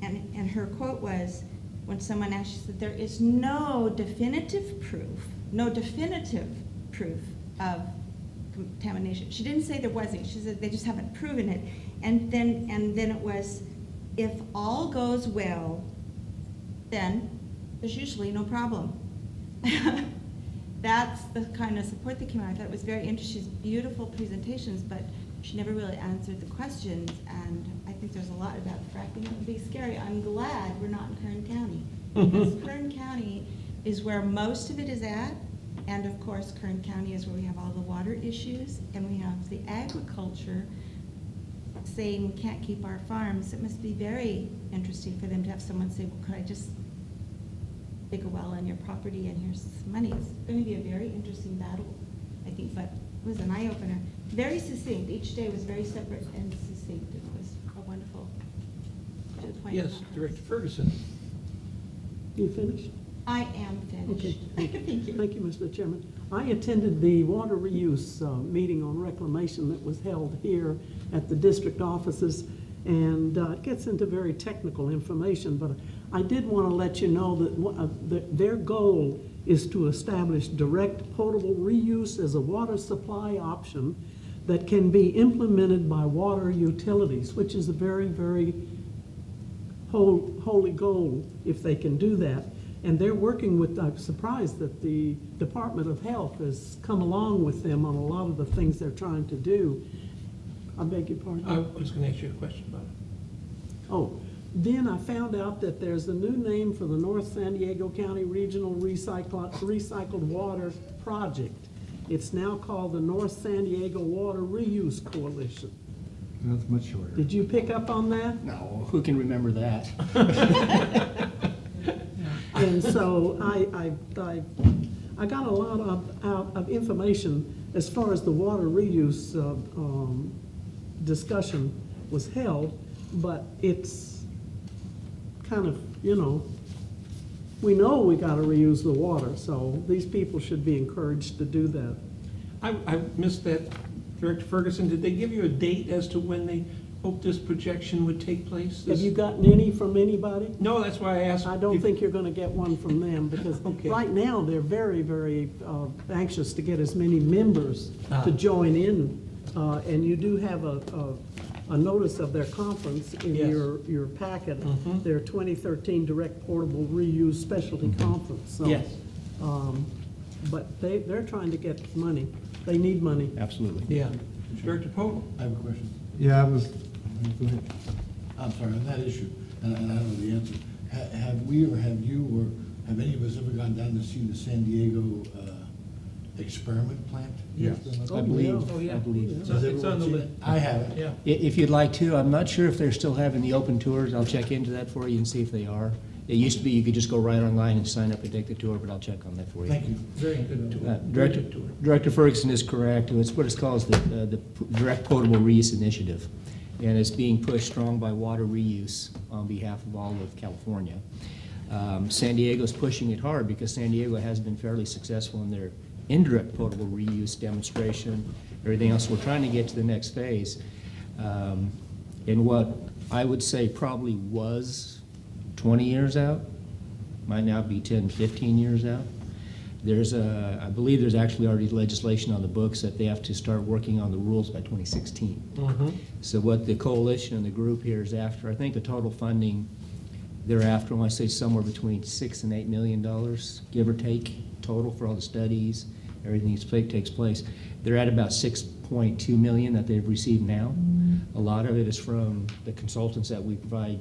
[SPEAKER 4] And her quote was, when someone asked, she said, there is no definitive proof of contamination. She didn't say there wasn't, she said they just haven't proven it. And then it was, if all goes well, then there's usually no problem. That's the kind of support that came out. I thought it was very interesting. She's beautiful presentations, but she never really answered the questions, and I think there's a lot about fracking that would be scary. I'm glad we're not in Kern County, because Kern County is where most of it is at, and of course Kern County is where we have all the water issues, and we have the agriculture saying we can't keep our farms, it must be very interesting for them to have someone say, well, could I just dig a well on your property and here's some money. It's going to be a very interesting battle, I think, but it was an eye-opener. Very succinct. Each day was very separate and succinct. It was a wonderful, to the point.
[SPEAKER 1] Yes, Director Ferguson.
[SPEAKER 12] You finished?
[SPEAKER 4] I am finished.
[SPEAKER 12] Okay.
[SPEAKER 4] Thank you.
[SPEAKER 12] Thank you, Mr. Chairman. I attended the water reuse meeting on reclamation that was held here at the district offices, and it gets into very technical information, but I did want to let you know that their goal is to establish direct potable reuse as a water supply option that can be implemented by water utilities, which is a very, very holy goal if they can do that. And they're working with, I'm surprised that the Department of Health has come along with them on a lot of the things they're trying to do. I beg your pardon?
[SPEAKER 1] I was going to ask you a question about it.
[SPEAKER 12] Oh, then I found out that there's a new name for the North San Diego County Regional Recycled Water Project. It's now called the North San Diego Water Reuse Coalition.
[SPEAKER 11] That's much shorter.
[SPEAKER 12] Did you pick up on that?
[SPEAKER 13] No, who can remember that?
[SPEAKER 12] And so I got a lot of information as far as the water reuse discussion was held, but it's kind of, we know we got to reuse the water, so these people should be encouraged to do that.
[SPEAKER 1] I missed that. Director Ferguson, did they give you a date as to when they hope this projection would take place?
[SPEAKER 12] Have you gotten any from anybody?
[SPEAKER 1] No, that's why I asked.
[SPEAKER 12] I don't think you're going to get one from them, because
[SPEAKER 1] Okay.
[SPEAKER 12] right now, they're very, very anxious to get as many members to join in. And you do have a notice of their conference in
[SPEAKER 1] Yes.
[SPEAKER 12] your packet,
[SPEAKER 1] Mhm.
[SPEAKER 12] their 2013 Direct Portable Reuse Specialty Conference. So,
[SPEAKER 1] Yes.
[SPEAKER 12] But they're trying to get money. They need money.
[SPEAKER 13] Absolutely.
[SPEAKER 1] Yeah. Director Pogue?
[SPEAKER 2] I have a question.
[SPEAKER 11] Yeah, I was, go ahead.
[SPEAKER 2] I'm sorry, on that issue, and I don't know the answer. Have we, or have you, or have any of us ever gone down to see the San Diego experiment plant?
[SPEAKER 1] Yes.
[SPEAKER 12] Oh,
[SPEAKER 13] I believe,
[SPEAKER 12] yeah.
[SPEAKER 1] Oh, yeah.
[SPEAKER 13] I believe.
[SPEAKER 1] It's
[SPEAKER 2] Has
[SPEAKER 1] on
[SPEAKER 2] everyone
[SPEAKER 1] the
[SPEAKER 2] seen
[SPEAKER 1] list.
[SPEAKER 2] it? I haven't.
[SPEAKER 1] Yeah.
[SPEAKER 13] If you'd like to, I'm not sure if they're still having the open tours. I'll check into that for you and see if they are. It used to be you could just go right online and sign up and take the tour, but I'll check on that for you.
[SPEAKER 2] Thank you.
[SPEAKER 1] Very good tour. Very
[SPEAKER 13] Director,
[SPEAKER 1] good tour.
[SPEAKER 13] Director Ferguson is correct. It's what it's called the Direct Potable Reuse Initiative. And it's being pushed strong by Water Reuse on behalf of all of California. San Diego's pushing it hard because San Diego has been fairly successful in their indirect potable reuse demonstration, everything else. We're trying to get to the next phase. In what I would say probably was 20 years out, might now be 10, 15 years out. I believe there's actually already legislation on the books that they have to start working on the rules by 2016.
[SPEAKER 1] Mhm.
[SPEAKER 13] So what the coalition and the group here is after, I think the total funding they're after, I want to say somewhere between $6 and $8 million, give or take, total for all the studies, everything that takes place. They're at about 6.2 million that they've received now. A lot of it is from the consultants that we provide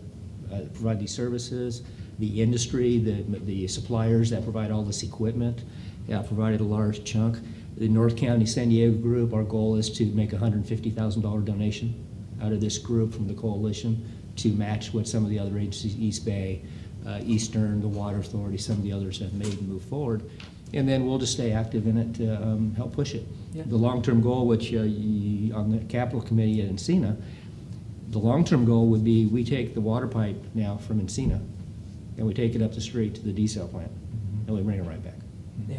[SPEAKER 13] these services, the industry, the suppliers that provide all this equipment, provided a large chunk. The North County San Diego group, our goal is to make a $150,000 donation out of this group from the coalition to match what some of the other agencies, East Bay, Eastern, the Water Authority, some of the others have made and move forward. And then we'll just stay active in it to help push it.
[SPEAKER 1] Yeah.
[SPEAKER 13] The long-term goal, which on the Capital Committee at Encina, the long-term goal would be we take the water pipe now from Encina and we take it up the street to the desal plant and we bring it right back.
[SPEAKER 1] Yeah.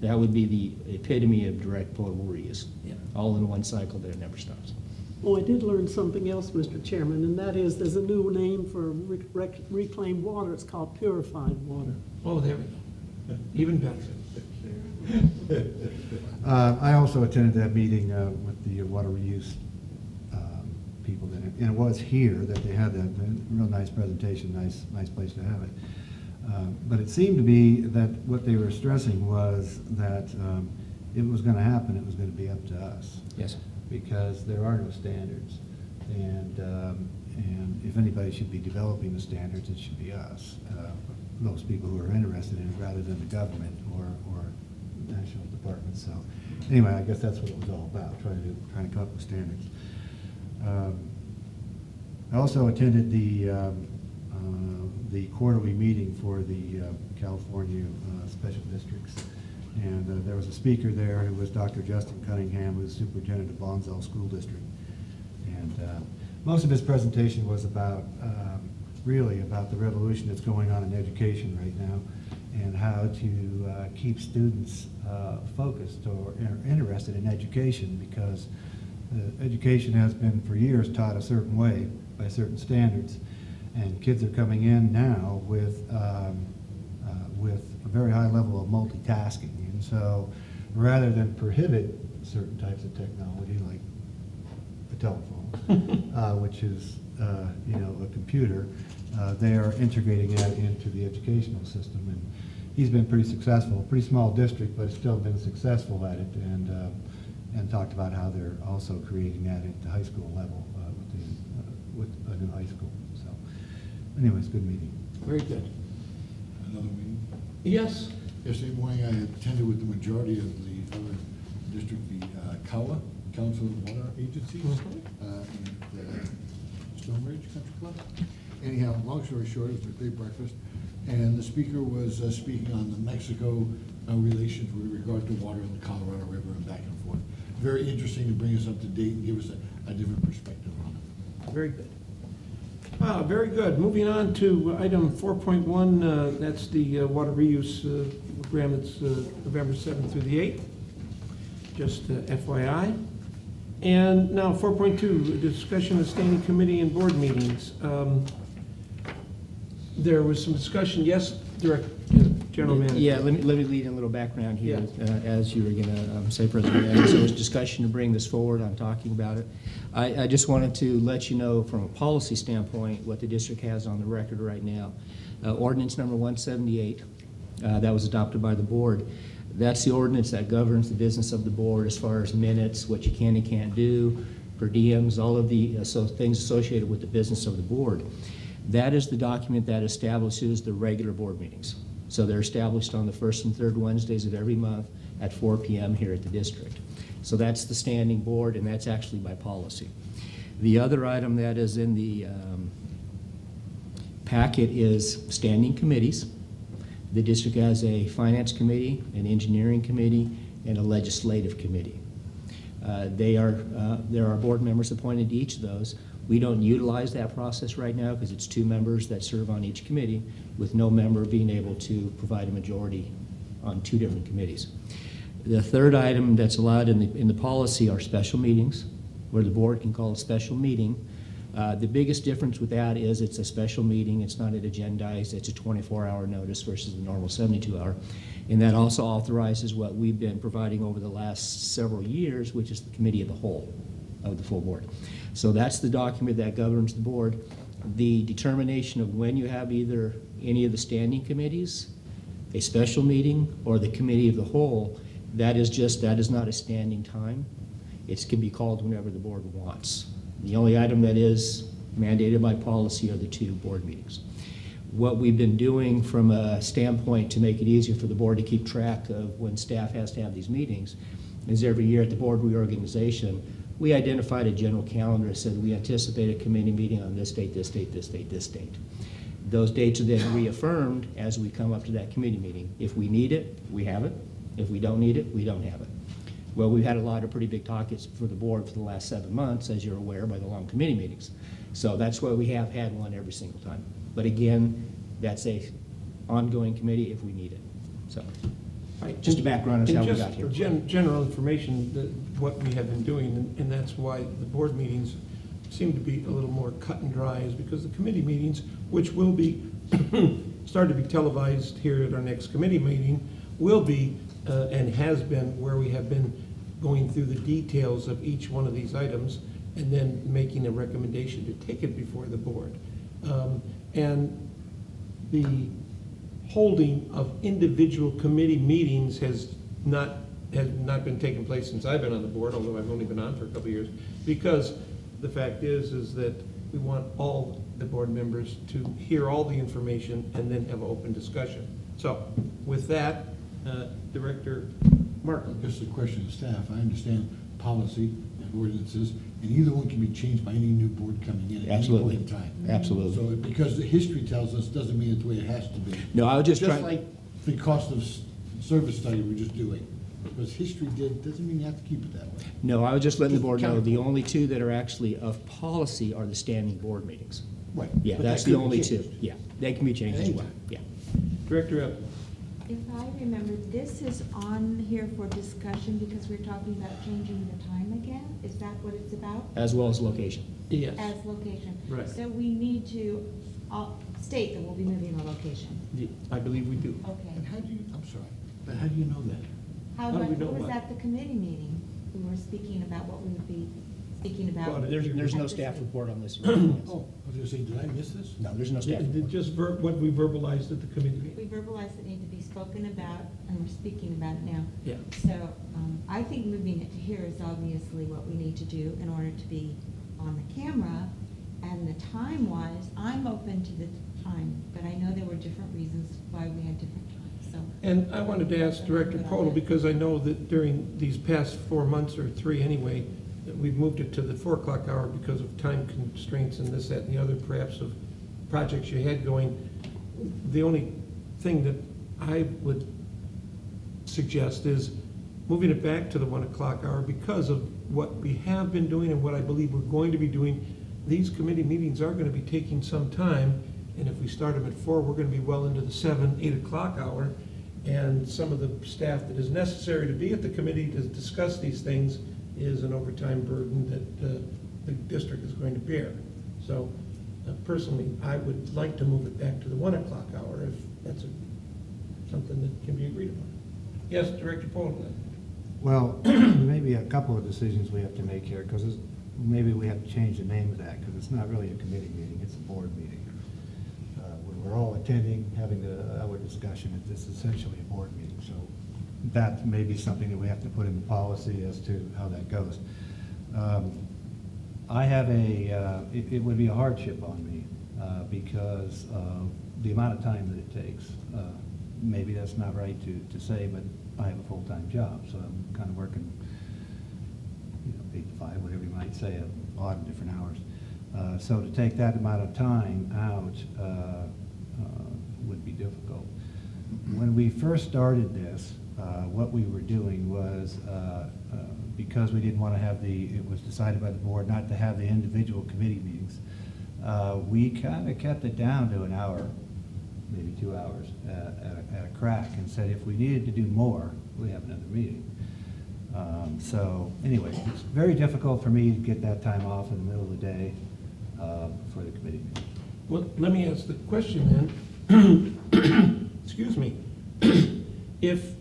[SPEAKER 13] That would be the epitome of direct potable reuse.
[SPEAKER 1] Yeah.
[SPEAKER 13] All in one cycle that it never stops.
[SPEAKER 12] Oh, I did learn something else, Mr. Chairman, and that is there's a new name for reclaimed water. It's called purified water.
[SPEAKER 1] Oh, there we go. Even better.
[SPEAKER 11] I also attended that meeting with the water reuse people, and it was here that they had that real nice presentation, nice place to have it. But it seemed to be that what they were stressing was that it was going to happen, it was going to be up to us.
[SPEAKER 13] Yes.
[SPEAKER 11] Because there are no standards. And if anybody should be developing the standards, it should be us. Those people who are interested in it rather than the government or national departments. So anyway, I guess that's what it was all about, trying to come up with standards. I also attended the quarterly meeting for the California Special Districts. And there was a speaker there who was Dr. Justin Cunningham, who's superintendent of Bonsall School District. And most of his presentation was about, really about the revolution that's going on in education right now and how to keep students focused or interested in education, because education has been for years taught a certain way by certain standards, and kids are coming in now with a very high level of multitasking. And so rather than prohibit certain types of technology like a telephone, which is you know, a computer, they are integrating that into the educational system. And he's been pretty successful, pretty small district, but still been successful at it, and talked about how they're also creating that at the high school level with a new high school. So anyways, good meeting.
[SPEAKER 1] Very good.
[SPEAKER 2] Another meeting?
[SPEAKER 1] Yes?
[SPEAKER 2] Yesterday morning, I attended with the majority of the other district, the COWA, Council of Water Agencies, in Stonebridge Country Club. Anyhow, long story short, it was a great breakfast, and the speaker was speaking on the Mexico relations with regard to water in the Colorado River and back and forth. Very interesting to bring us up to date and give us a different perspective on it.
[SPEAKER 1] Very good. Very good. Moving on to item 4.1, that's the water reuse program. It's November 7th through the 8th, just FYI. And now 4.2, discussion of standing committee and board meetings. There was some discussion, yes, General Manager.
[SPEAKER 13] Yeah, let me lead in a little background here, as you were going to say, President Manning. So there's discussion to bring this forward. I'm talking about it. I just wanted to let you know from a policy standpoint what the district has on the record right now. Ordinance number 178, that was adopted by the board. That's the ordinance that governs the business of the board as far as minutes, what you can and can't do, per diems, all of the things associated with the business of the board. That is the document that establishes the regular board meetings. So they're established on the first and third Wednesdays of every month at 4 p.m. here at the district. So that's the standing board, and that's actually by policy. The other item that is in the packet is standing committees. The district has a finance committee, an engineering committee, and a legislative committee. There are board members appointed to each of those. We don't utilize that process right now because it's 2 members that serve on each committee, with no member being able to provide a majority on 2 different committees. The third item that's allowed in the policy are special meetings, where the board can call a special meeting. The biggest difference with that is it's a special meeting. It's not agendized. It's a 24-hour notice versus the normal 72-hour. And that also authorizes what we've been providing over the last several years, which is the committee of the whole of the full board. So that's the document that governs the board. The determination of when you have either any of the standing committees, a special meeting, or the committee of the whole, that is not a standing time. It can be called whenever the board wants. The only item that is mandated by policy are the 2 board meetings. What we've been doing from a standpoint to make it easier for the board to keep track of when staff has to have these meetings is every year at the board reorganization, we identified a general calendar that said we anticipate a committee meeting on this date, this date, this date, this date. Those dates are then reaffirmed as we come up to that committee meeting. If we need it, we have it. If we don't need it, we don't have it. Well, we've had a lot of pretty big topics for the board for the last 7 months, as you're aware, by the long committee meetings. So that's why we have had one every single time. But again, that's a ongoing committee if we need it. So, just a background on how we got here.
[SPEAKER 1] General information, what we have been doing, and that's why the board meetings seem to be a little more cut and dry, is because the committee meetings, which will be start to be televised here at our next committee meeting, will be and has been where we have been going through the details of each one of these items and then making a recommendation to take it before the board. And the holding of individual committee meetings has not been taking place since I've been on the board, although I've only been on for a couple of years, because the fact is that we want all the board members to hear all the information and then have an open discussion. So with that, Director Martin.
[SPEAKER 2] Just a question to staff. I understand policy and ordinances and either one can be changed by any new board coming in at any
[SPEAKER 13] Absolutely.
[SPEAKER 2] point in time.
[SPEAKER 13] Absolutely.
[SPEAKER 2] So because the history tells us, doesn't mean it's the way it has to be.
[SPEAKER 13] No, I was just
[SPEAKER 2] Just
[SPEAKER 13] trying.
[SPEAKER 2] like the cost of service study we're just doing. Because history doesn't mean you have to keep it that way.
[SPEAKER 13] No, I was just letting the board know, the
[SPEAKER 2] Counterpoint.
[SPEAKER 13] only two that are actually of policy are the standing board meetings.
[SPEAKER 2] Right.
[SPEAKER 13] Yeah,
[SPEAKER 2] But
[SPEAKER 13] that's
[SPEAKER 2] that
[SPEAKER 13] the
[SPEAKER 2] could be
[SPEAKER 13] only
[SPEAKER 2] changed.
[SPEAKER 13] two. Yeah, they can be changed as well,
[SPEAKER 2] Anytime.
[SPEAKER 13] yeah.
[SPEAKER 1] Director Epp.
[SPEAKER 4] If I remember, this is on here for discussion because we're talking about changing the time again? Is that what it's about?
[SPEAKER 13] As well as location.
[SPEAKER 1] Yes.
[SPEAKER 4] As location?
[SPEAKER 1] Right.
[SPEAKER 4] So we need to state that we'll be moving the location.
[SPEAKER 1] I believe we do.
[SPEAKER 4] Okay.
[SPEAKER 2] And how do you, I'm sorry, but how do you know that?
[SPEAKER 4] How
[SPEAKER 1] How do we
[SPEAKER 4] about,
[SPEAKER 1] know
[SPEAKER 4] who was
[SPEAKER 1] what?
[SPEAKER 4] at the committee meeting? We were speaking about what we would be speaking about.
[SPEAKER 13] There's no
[SPEAKER 4] at this
[SPEAKER 13] staff
[SPEAKER 4] meeting.
[SPEAKER 13] report on this.
[SPEAKER 2] Oh, I was gonna say, did I miss this?
[SPEAKER 13] No, there's no staff
[SPEAKER 1] It- it
[SPEAKER 13] report.
[SPEAKER 1] Just what we verbalized at the committee meeting.
[SPEAKER 4] We verbalized that need to be spoken about, and we're speaking about it now.
[SPEAKER 1] Yeah.
[SPEAKER 4] So, I think moving it to here is obviously what we need to do in order to be on the camera. And the time-wise, I'm open to the time, but I know there were different reasons why we had different times, so.
[SPEAKER 1] And I wanted to ask Director Podel, because I know that during these past 4 months, or 3 anyway, that we've moved it to the 4 o'clock hour because of time constraints and this, that, and the other, perhaps of projects you had going. The only thing that I would suggest is moving it back to the 1 o'clock hour because of what we have been doing and what I believe we're going to be doing. These committee meetings are going to be taking some time, and if we start them at 4, we're going to be well into the 7, 8 o'clock hour. And some of the staff that is necessary to be at the committee to discuss these things is an overtime burden that the district is going to bear. So personally, I would like to move it back to the 1 o'clock hour if that's something that can be agreed upon. Yes, Director Polk.
[SPEAKER 11] Well, maybe a couple of decisions we have to make here, because maybe we have to change the name of that, because it's not really a committee meeting, it's a board meeting. When we're all attending, having our discussion, it's essentially a board meeting, so that may be something that we have to put in the policy as to how that goes. I have it would be a hardship on me, because of the amount of time that it takes. Maybe that's not right to say, but I have a full-time job, so I'm kind of working, 8 to 5, whatever you might say, a lot of different hours. So to take that amount of time out would be difficult. When we first started this, what we were doing was, because we didn't want to have it was decided by the board not to have the individual committee meetings, we kind of kept it down to an hour, maybe 2 hours at a crack, and said if we needed to do more, we have another meeting. So anyway, it's very difficult for me to get that time off in the middle of the day for the committee meeting.
[SPEAKER 1] Well, let me ask the question then. Excuse me. If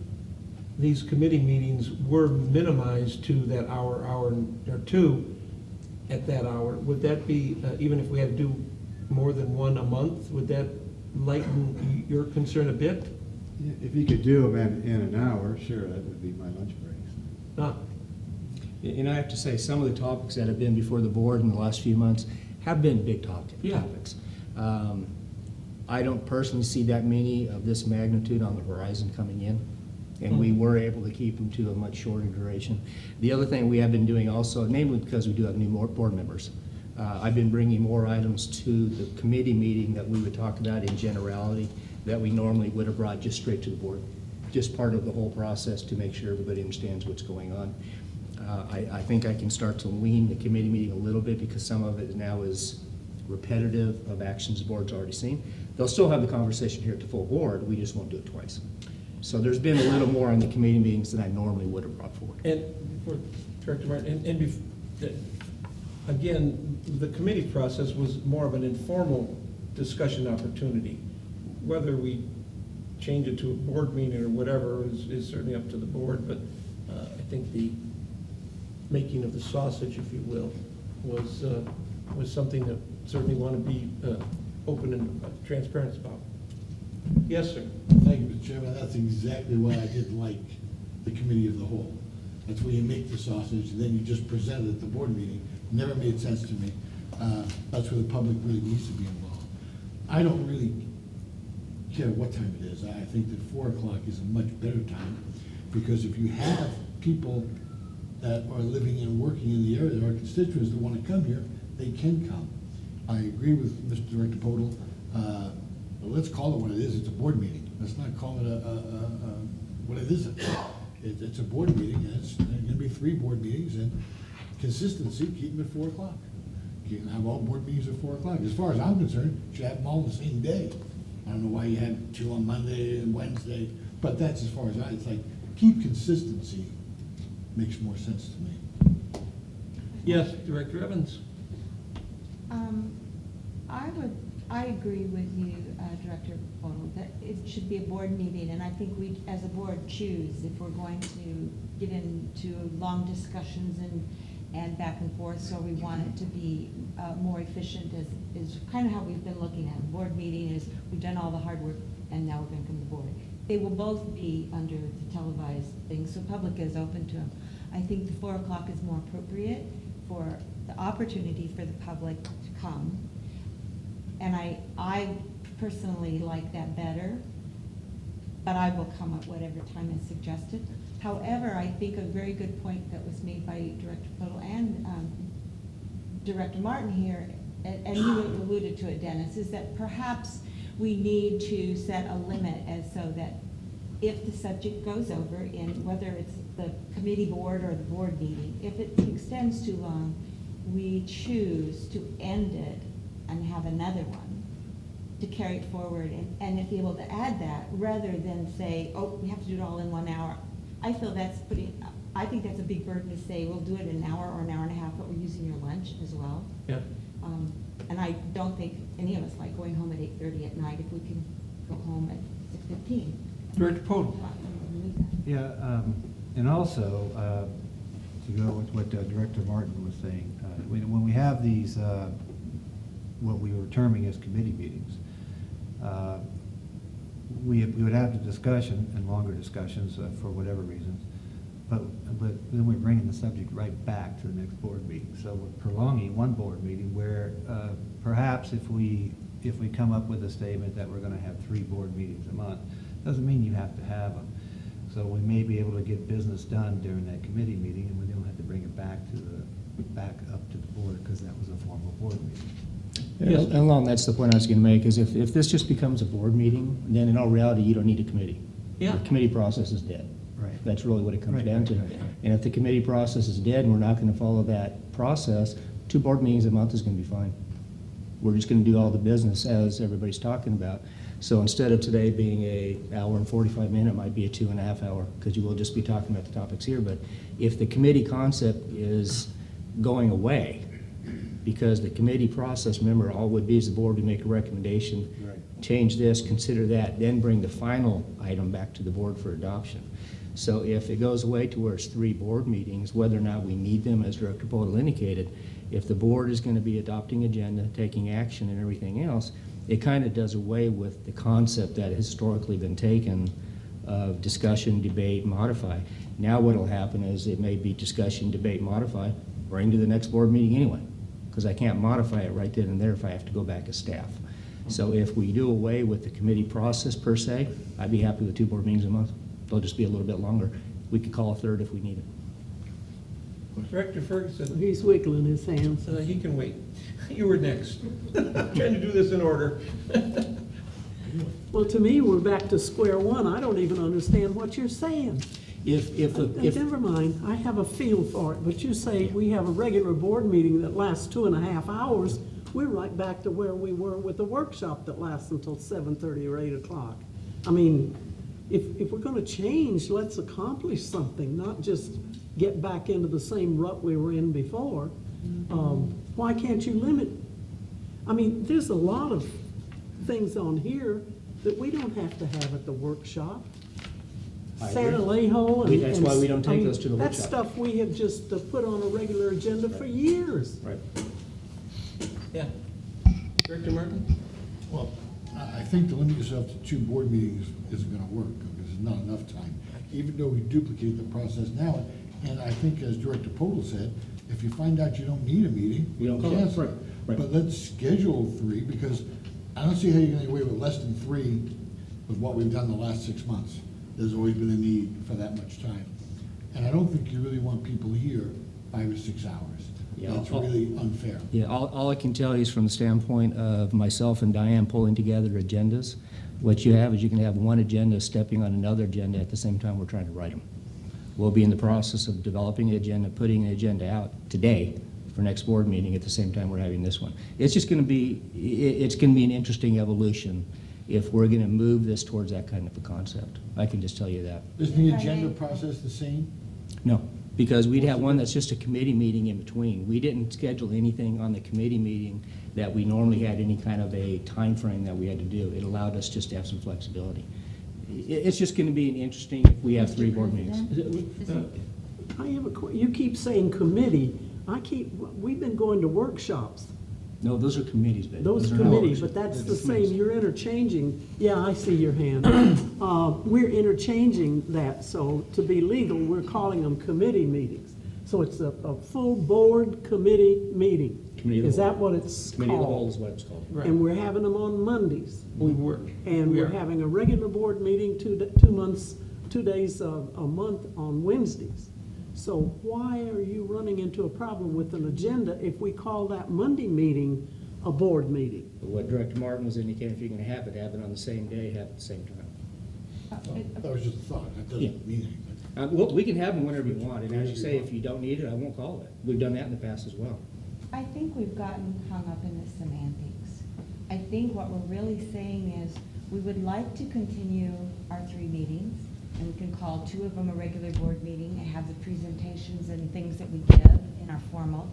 [SPEAKER 1] these committee meetings were minimized to that hour or two at that hour, would that be, even if we had to do more than one a month, would that lighten your concern a bit?
[SPEAKER 11] If you could do them in an hour, sure, that would be my lunch breaks.
[SPEAKER 1] No.
[SPEAKER 13] And I have to say, some of the topics that have been before the board in the last few months have been big
[SPEAKER 1] Yeah.
[SPEAKER 13] topics. I don't personally see that many of this magnitude on the horizon coming in, and we were able to keep them to a much shorter duration. The other thing we have been doing also, namely because we do have new board members, I've been bringing more items to the committee meeting that we would talk about in generality that we normally would have brought just straight to the board. Just part of the whole process to make sure everybody understands what's going on. I think I can start to lean the committee meeting a little bit because some of it now is repetitive of actions the board's already seen. They'll still have the conversation here at the full board, we just won't do it twice. So there's been a little more on the committee meetings than I normally would have brought forward.
[SPEAKER 1] And for Director Martin, again, the committee process was more of an informal discussion opportunity. Whether we change it to a board meeting or whatever is certainly up to the board, but I think the making of the sausage, if you will, was something that certainly want to be open and transparent about. Yes, sir.
[SPEAKER 2] Thank you, Mr. Chairman. That's exactly why I didn't like the committee of the whole. That's where you make the sausage, and then you just present it at the board meeting. Never made sense to me. That's where the public really needs to be involved. I don't really care what time it is. I think that 4 o'clock is a much better time, because if you have people that are living and working in the area, our constituents that want to come here, they can come. I agree with Mr. Director Podel. But let's call it what it is. It's a board meeting. Let's not call it what it isn't. It's a board meeting, and it's going to be 3 board meetings, and consistency, keep them at 4 o'clock. You can have all board meetings at 4 o'clock. As far as I'm concerned, you should have them all the same day. I don't know why you had 2 on Monday and Wednesday, but that's as far as it's like, keep consistency makes more sense to me.
[SPEAKER 1] Yes, Director Evans?
[SPEAKER 4] I agree with you, Director Podel, that it should be a board meeting, and I think we, as a board, choose if we're going to get into long discussions and back and forth, so we want it to be more efficient, is kind of how we've been looking at it. Board meeting is, we've done all the hard work, and now we're gonna come to board. They will both be under the televised thing, so public is open to them. I think the 4 o'clock is more appropriate for the opportunity for the public to come. And I personally like that better, but I will come at whatever time is suggested. However, I think a very good point that was made by Director Podel and Director Martin here, and you alluded to it, Dennis, is that perhaps we need to set a limit as so that if the subject goes over in, whether it's the committee board or the board meeting, if it extends too long, we choose to end it and have another one to carry it forward and be able to add that rather than say, oh, we have to do it all in 1 hour. I feel I think that's a big burden to say, we'll do it in an hour or an hour and a half, but we're using your lunch as well.
[SPEAKER 1] Yeah.
[SPEAKER 4] And I don't think any of us like going home at 8:30 at night if we can go home at 6:15.
[SPEAKER 1] Director Podel?
[SPEAKER 11] Yeah, and also, to go with what Director Martin was saying, when we have these, what we were terming as committee meetings, we would have the discussion and longer discussions for whatever reasons, but then we're bringing the subject right back to the next board meeting. So we're prolonging one board meeting where perhaps if we come up with a statement that we're going to have 3 board meetings a month, doesn't mean you have to have them. So we may be able to get business done during that committee meeting, and we don't have to bring it back up to the board because that was a formal board meeting.
[SPEAKER 13] Yes. And along, that's the point I was going to make, is if this just becomes a board meeting, then in all reality, you don't need a committee.
[SPEAKER 1] Yeah.
[SPEAKER 13] The committee process is dead.
[SPEAKER 11] Right.
[SPEAKER 13] That's really what it comes
[SPEAKER 11] Right,
[SPEAKER 13] down to.
[SPEAKER 11] right, right.
[SPEAKER 13] And if the committee process is dead and we're not going to follow that process, 2 board meetings a month is going to be fine. We're just going to do all the business as everybody's talking about. So instead of today being an hour and 45 minutes, it might be a 2.5 hour, because you will just be talking about the topics here. But if the committee concept is going away, because the committee process, remember, all would be is the board would make a recommendation,
[SPEAKER 11] Right.
[SPEAKER 13] change this, consider that, then bring the final item back to the board for adoption. So if it goes away to where it's 3 board meetings, whether or not we need them, as Director Podel indicated, if the board is going to be adopting agenda, taking action and everything else, it kind of does away with the concept that has historically been taken of discussion, debate, modify. Now what'll happen is it may be discussion, debate, modify, bring to the next board meeting anyway, because I can't modify it right then and there if I have to go back as staff. So if we do away with the committee process per se, I'd be happy with 2 board meetings a month. They'll just be a little bit longer. We could call a 3rd if we need it.
[SPEAKER 1] Director Ferguson?
[SPEAKER 12] He's wiggling his hands.
[SPEAKER 1] He can wait. You were next. I'm trying to do this in order.
[SPEAKER 12] Well, to me, we're back to square one. I don't even understand what you're saying.
[SPEAKER 13] If
[SPEAKER 12] Never mind, I have a feel for it, but you say we have a regular board meeting that lasts 2.5 hours, we're right back to where we were with the workshop that lasts until 7:30 or 8 o'clock. I mean, if we're gonna change, let's accomplish something, not just get back into the same rut we were in before. Why can't you limit? I mean, there's a lot of things on here that we don't have to have at the workshop.
[SPEAKER 13] I
[SPEAKER 12] San
[SPEAKER 13] agree.
[SPEAKER 12] Alejo and.
[SPEAKER 13] That's why we don't take
[SPEAKER 12] I mean,
[SPEAKER 13] those to the
[SPEAKER 12] That's
[SPEAKER 13] workshop.
[SPEAKER 12] stuff we have just put on a regular agenda for years.
[SPEAKER 13] Right.
[SPEAKER 1] Yeah. Director Martin?
[SPEAKER 2] Well, I think to limit yourself to 2 board meetings isn't gonna work, because there's not enough time. Even though we duplicate the process now, and I think as Director Podel said, if you find out you don't need a meeting,
[SPEAKER 13] You don't call it.
[SPEAKER 2] cancel it.
[SPEAKER 13] Right, right.
[SPEAKER 2] But let's schedule 3, because I don't see how you're gonna get away with less than 3 with what we've done the last 6 months. There's always been a need for that much time. And I don't think you really want people here 5 or 6 hours.
[SPEAKER 13] Yeah,
[SPEAKER 2] That's
[SPEAKER 13] I'll-
[SPEAKER 2] really unfair.
[SPEAKER 13] Yeah, all I can tell you is from the standpoint of myself and Diane pulling together agendas, what you have is you can have one agenda stepping on another agenda at the same time we're trying to write them. We'll be in the process of developing an agenda, putting an agenda out today for next board meeting at the same time we're having this one. It's just going to be, it's going to be an interesting evolution if we're going to move this towards that kind of a concept. I can just tell you that.
[SPEAKER 2] Is the agenda process the same?
[SPEAKER 13] No, because we'd have one that's just a committee meeting in between. We didn't schedule anything on the committee meeting that we normally had any kind of a time frame that we had to do. It allowed us just to have some flexibility. It's just going to be an interesting if we have 3 board meetings.
[SPEAKER 12] I have you keep saying committee. We've been going to workshops.
[SPEAKER 13] No, those are committees, Ben.
[SPEAKER 12] Those
[SPEAKER 13] are not
[SPEAKER 12] committees,
[SPEAKER 13] workshops.
[SPEAKER 12] but that's
[SPEAKER 13] They're
[SPEAKER 12] the same,
[SPEAKER 13] committees.
[SPEAKER 12] you're interchanging, yeah, I see your hand. We're interchanging that, so to be legal, we're calling them committee meetings. So it's a full board committee meeting.
[SPEAKER 13] Committee of the
[SPEAKER 12] Is that
[SPEAKER 13] whole.
[SPEAKER 12] what it's
[SPEAKER 13] Committee of the whole
[SPEAKER 12] called?
[SPEAKER 13] is what it's called.
[SPEAKER 1] Right.
[SPEAKER 12] And we're having them on Mondays.
[SPEAKER 1] We were.
[SPEAKER 12] And
[SPEAKER 1] We
[SPEAKER 12] we're
[SPEAKER 1] are.
[SPEAKER 12] having a regular board meeting 2 days a month on Wednesdays. So why are you running into a problem with an agenda if we call that Monday meeting a board meeting?
[SPEAKER 13] What Director Martin was indicating, if you're going to have it on the same day, have it at the same time.
[SPEAKER 2] That was just a thought. That
[SPEAKER 13] Yeah.
[SPEAKER 2] doesn't mean anything.
[SPEAKER 13] Well, we can have them whenever you want, and as you say, if you don't need it, I won't call it. We've done that in the past as well.
[SPEAKER 4] I think we've gotten hung up in the semantics. I think what we're really saying is, we would like to continue our 3 meetings, and we can call 2 of them a regular board meeting and have the presentations and things that we give in our formal.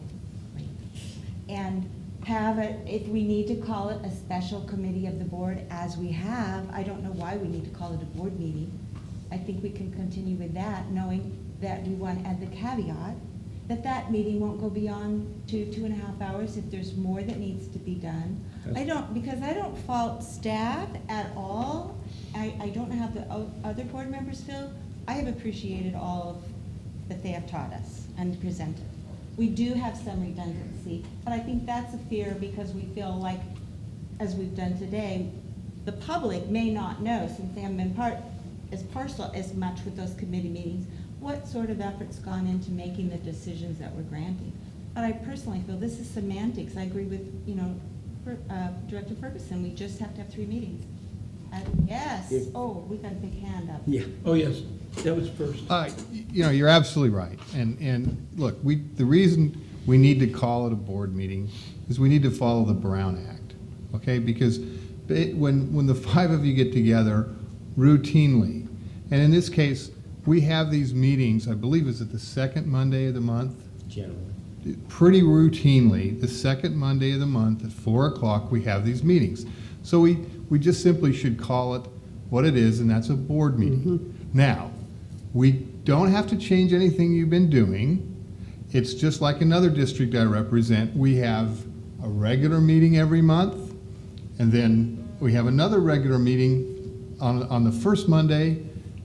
[SPEAKER 4] And have it, if we need to call it a special committee of the board, as we have, I don't know why we need to call it a board meeting. I think we can continue with that, knowing that we want to add the caveat that that meeting won't go beyond 2.5 hours if there's more that needs to be done. Because I don't fault staff at all. I don't know how the other board members feel. I have appreciated all that they have taught us and presented. We do have some redundancy, but I think that's a fear because we feel like, as we've done today, the public may not know, since they haven't been parcel as much with those committee meetings, what sort of effort's gone into making the decisions that we're granting. But I personally feel this is semantics. I agree with, Director Ferguson, we just have to have 3 meetings. Yes, we got a big hand up.
[SPEAKER 13] Yeah.
[SPEAKER 1] Oh, yes, that was first.
[SPEAKER 14] You're absolutely right. And look, the reason we need to call it a board meeting is we need to follow the Brown Act, okay? Because when the 5 of you get together routinely, and in this case, we have these meetings, I believe, is it the 2nd Monday of the month?
[SPEAKER 13] Generally.
[SPEAKER 14] Pretty routinely, the 2nd Monday of the month at 4 o'clock, we have these meetings. So we just simply should call it what it is, and that's a board meeting. Now, we don't have to change anything you've been doing. It's just like another district I represent. We have a regular meeting every month, and then we have another regular meeting on the 1st Monday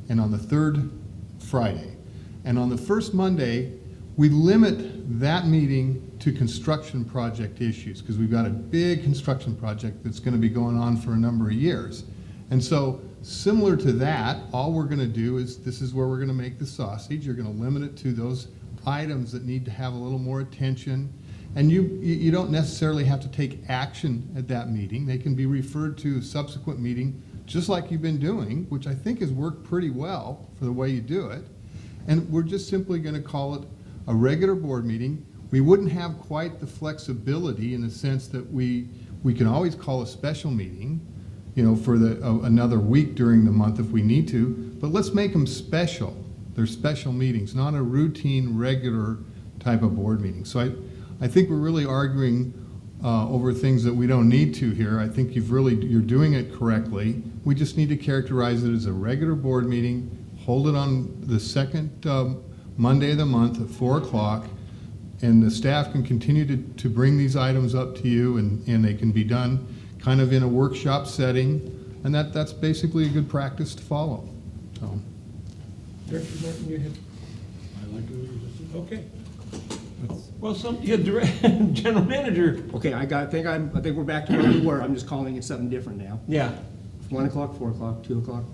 [SPEAKER 14] and on the 3rd Friday. And on the 1st Monday, we limit that meeting to construction project issues because we've got a big construction project that's going to be going on for a number of years. And so similar to that, all we're going to do is, this is where we're going to make the sausage. You're going to limit it to those items that need to have a little more attention. And you don't necessarily have to take action at that meeting. They can be referred to a subsequent meeting, just like you've been doing, which I think has worked pretty well for the way you do it. And we're just simply going to call it a regular board meeting. We wouldn't have quite the flexibility in the sense that we can always call a special meeting, for another week during the month if we need to, but let's make them special. They're special meetings, not a routine, regular type of board meeting. So I think we're really arguing over things that we don't need to here. I think you're doing it correctly. We just need to characterize it as a regular board meeting, hold it on the 2nd Monday of the month at 4 o'clock, and the staff can continue to bring these items up to you, and they can be done kind of in a workshop setting, and that's basically a good practice to follow. So.
[SPEAKER 1] Director Martin, you have,
[SPEAKER 2] I like it.
[SPEAKER 1] okay. Well, General Manager.
[SPEAKER 13] Okay, I think we're back to where we were. I'm just calling it something different now.
[SPEAKER 1] Yeah,
[SPEAKER 13] 1 o'clock, 4 o'clock, 2 o'clock.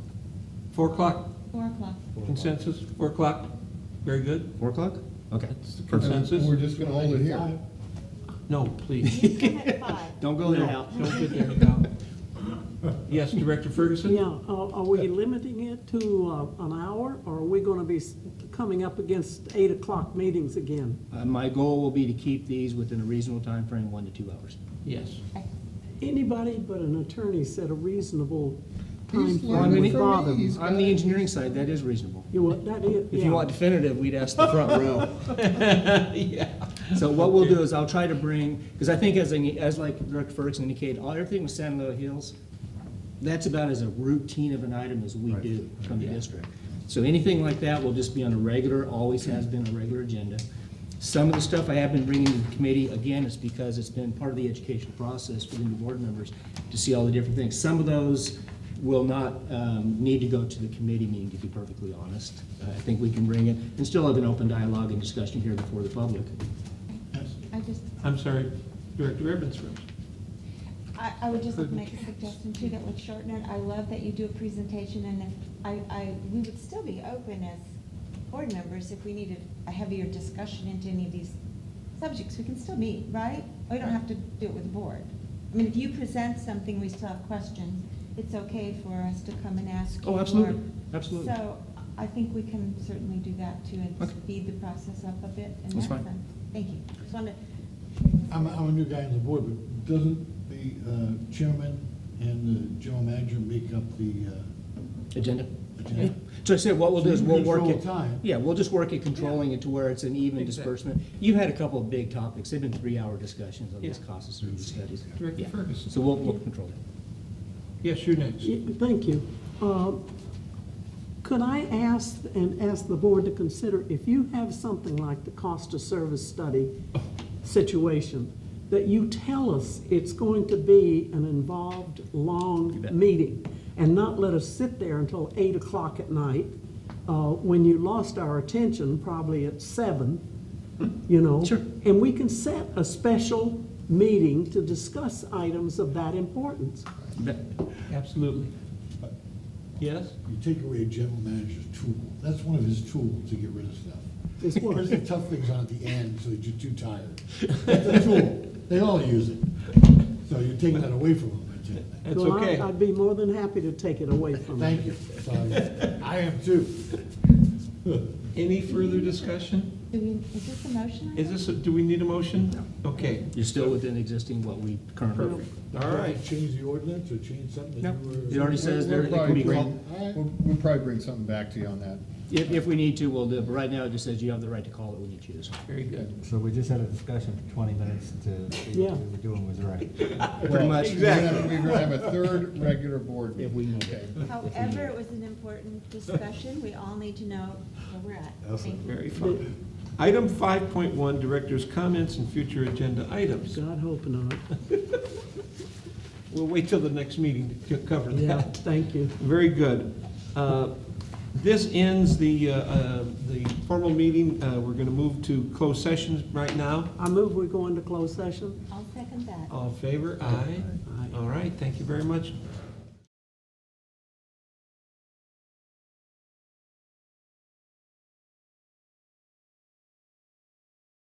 [SPEAKER 1] 4 o'clock
[SPEAKER 4] 4 o'clock.
[SPEAKER 1] consensus, 4 o'clock. Very good.
[SPEAKER 13] 4 o'clock? Okay.
[SPEAKER 1] Consensus?
[SPEAKER 14] We're just gonna hold it here.
[SPEAKER 1] No, please.
[SPEAKER 4] You come at 5.
[SPEAKER 13] Don't go there,
[SPEAKER 1] No,
[SPEAKER 13] Hal.
[SPEAKER 1] don't get there now. Yes, Director Ferguson?
[SPEAKER 12] Yeah, are we limiting it to an hour, or are we gonna be coming up against 8 o'clock meetings again?
[SPEAKER 13] My goal will be to keep these within a reasonable time frame, 1 to 2 hours.
[SPEAKER 1] Yes.
[SPEAKER 12] Anybody but an attorney set a reasonable time
[SPEAKER 14] He's
[SPEAKER 12] frame.
[SPEAKER 14] learning
[SPEAKER 12] would
[SPEAKER 14] from
[SPEAKER 12] bother
[SPEAKER 14] me.
[SPEAKER 12] me.
[SPEAKER 14] He's
[SPEAKER 13] On the engineering side, that is reasonable.
[SPEAKER 12] You what, that is,
[SPEAKER 13] If
[SPEAKER 12] yeah.
[SPEAKER 13] you want definitive, we'd ask the front row.
[SPEAKER 1] Yeah.
[SPEAKER 13] So what we'll do is I'll try to bring, because I think as like Director Ferguson indicated, everything with San Luis Hills, that's about as a routine of an item as we do from the district. So anything like that will just be on a regular, always has been a regular agenda. Some of the stuff I have been bringing to the committee, again, it's because it's been part of the education process for the new board members to see all the different things. Some of those will not need to go to the committee meeting, to be perfectly honest. I think we can bring it and still have an open dialogue and discussion here before the public.
[SPEAKER 1] I'm sorry, Director Evans first.
[SPEAKER 4] I would just make a suggestion too that would shorten it. I love that you do a presentation, and if we would still be open as board members if we needed a heavier discussion into any of these subjects. We can still meet, right? We don't have to do it with the board. I mean, if you present something, we still have questions, it's okay for us to come and ask you.
[SPEAKER 13] Oh, absolutely,
[SPEAKER 4] or-
[SPEAKER 13] absolutely.
[SPEAKER 4] So I think we can certainly do that too and
[SPEAKER 13] Okay.
[SPEAKER 4] speed the process up a bit in
[SPEAKER 13] That's
[SPEAKER 4] that
[SPEAKER 13] fine.
[SPEAKER 4] sense. Thank you. Just wanted
[SPEAKER 2] I'm a new guy on the board, but doesn't the chairman and the general manager make up the
[SPEAKER 13] Agenda?
[SPEAKER 2] agenda?
[SPEAKER 13] Yeah. So I said, what we'll do is
[SPEAKER 2] So you
[SPEAKER 13] we'll work
[SPEAKER 2] control
[SPEAKER 13] it.
[SPEAKER 2] time.
[SPEAKER 13] Yeah, we'll just work it, controlling it to where it's an even
[SPEAKER 1] Exactly.
[SPEAKER 13] disbursement. You've had a couple of big topics. They've been 3-hour discussions on these
[SPEAKER 1] Yeah.
[SPEAKER 13] cost of service studies.
[SPEAKER 1] Director
[SPEAKER 13] Yeah.
[SPEAKER 1] Ferguson.
[SPEAKER 13] So we'll control that.
[SPEAKER 1] Yes, you're next.
[SPEAKER 12] Thank you. Could I ask the board to consider, if you have something like the cost of service study situation, that you tell us it's going to be an involved,
[SPEAKER 13] You
[SPEAKER 12] long
[SPEAKER 13] bet.
[SPEAKER 12] meeting, and not let us sit there until 8 o'clock at night, when you lost our attention, probably at 7, you know?
[SPEAKER 13] Sure.
[SPEAKER 12] And we can set a special meeting to discuss items of that importance.
[SPEAKER 13] You bet.
[SPEAKER 1] Absolutely. Yes?
[SPEAKER 2] You take away a general manager's tool. That's one of his tools to get rid of stuff.
[SPEAKER 12] Is what?
[SPEAKER 2] Puts the tough things on at the end so that you're too tired. That's a tool. They all use it. So you're taking that away from them, I think.
[SPEAKER 1] That's
[SPEAKER 12] Well,
[SPEAKER 1] okay.
[SPEAKER 12] I'd be more than happy to take it away from you.
[SPEAKER 2] Thank you. So I am too.
[SPEAKER 1] Any further discussion?
[SPEAKER 4] is this a motion?
[SPEAKER 1] Is this, do we need a motion? Okay.
[SPEAKER 13] You're still within existing what we currently.
[SPEAKER 1] Perfect. All right.
[SPEAKER 2] Change the ordinance or change something
[SPEAKER 13] No,
[SPEAKER 2] that you were.
[SPEAKER 13] it already says there,
[SPEAKER 14] We'll
[SPEAKER 13] it can be
[SPEAKER 14] probably
[SPEAKER 13] called.
[SPEAKER 14] bring, we'll probably bring something back to you on that.
[SPEAKER 13] If we need to, we'll do it, but right now it just says you have the right to call it when you choose.
[SPEAKER 1] Very good.
[SPEAKER 11] So we just had a discussion for 20 minutes to see
[SPEAKER 12] Yeah.
[SPEAKER 11] what we were doing was right.
[SPEAKER 13] Pretty much.
[SPEAKER 1] Exactly.
[SPEAKER 14] We're gonna have a third regular board
[SPEAKER 13] If
[SPEAKER 14] meeting.
[SPEAKER 13] we need
[SPEAKER 14] Okay.
[SPEAKER 13] it.
[SPEAKER 4] However, it was an important discussion. We all need to know where we're at. Thank you.
[SPEAKER 1] Very fine. Item 5.1, Director's comments and future agenda items.
[SPEAKER 12] God hope not.
[SPEAKER 1] We'll wait till the next meeting to cover
[SPEAKER 12] Yeah,
[SPEAKER 1] that.
[SPEAKER 12] thank you.
[SPEAKER 1] Very good. This ends the formal meeting. We're going to move to closed sessions right now.
[SPEAKER 12] I move we go into closed session.
[SPEAKER 4] I'll second that.
[SPEAKER 1] All in favor? Aye.
[SPEAKER 12] Aye.
[SPEAKER 1] All right, thank you very much.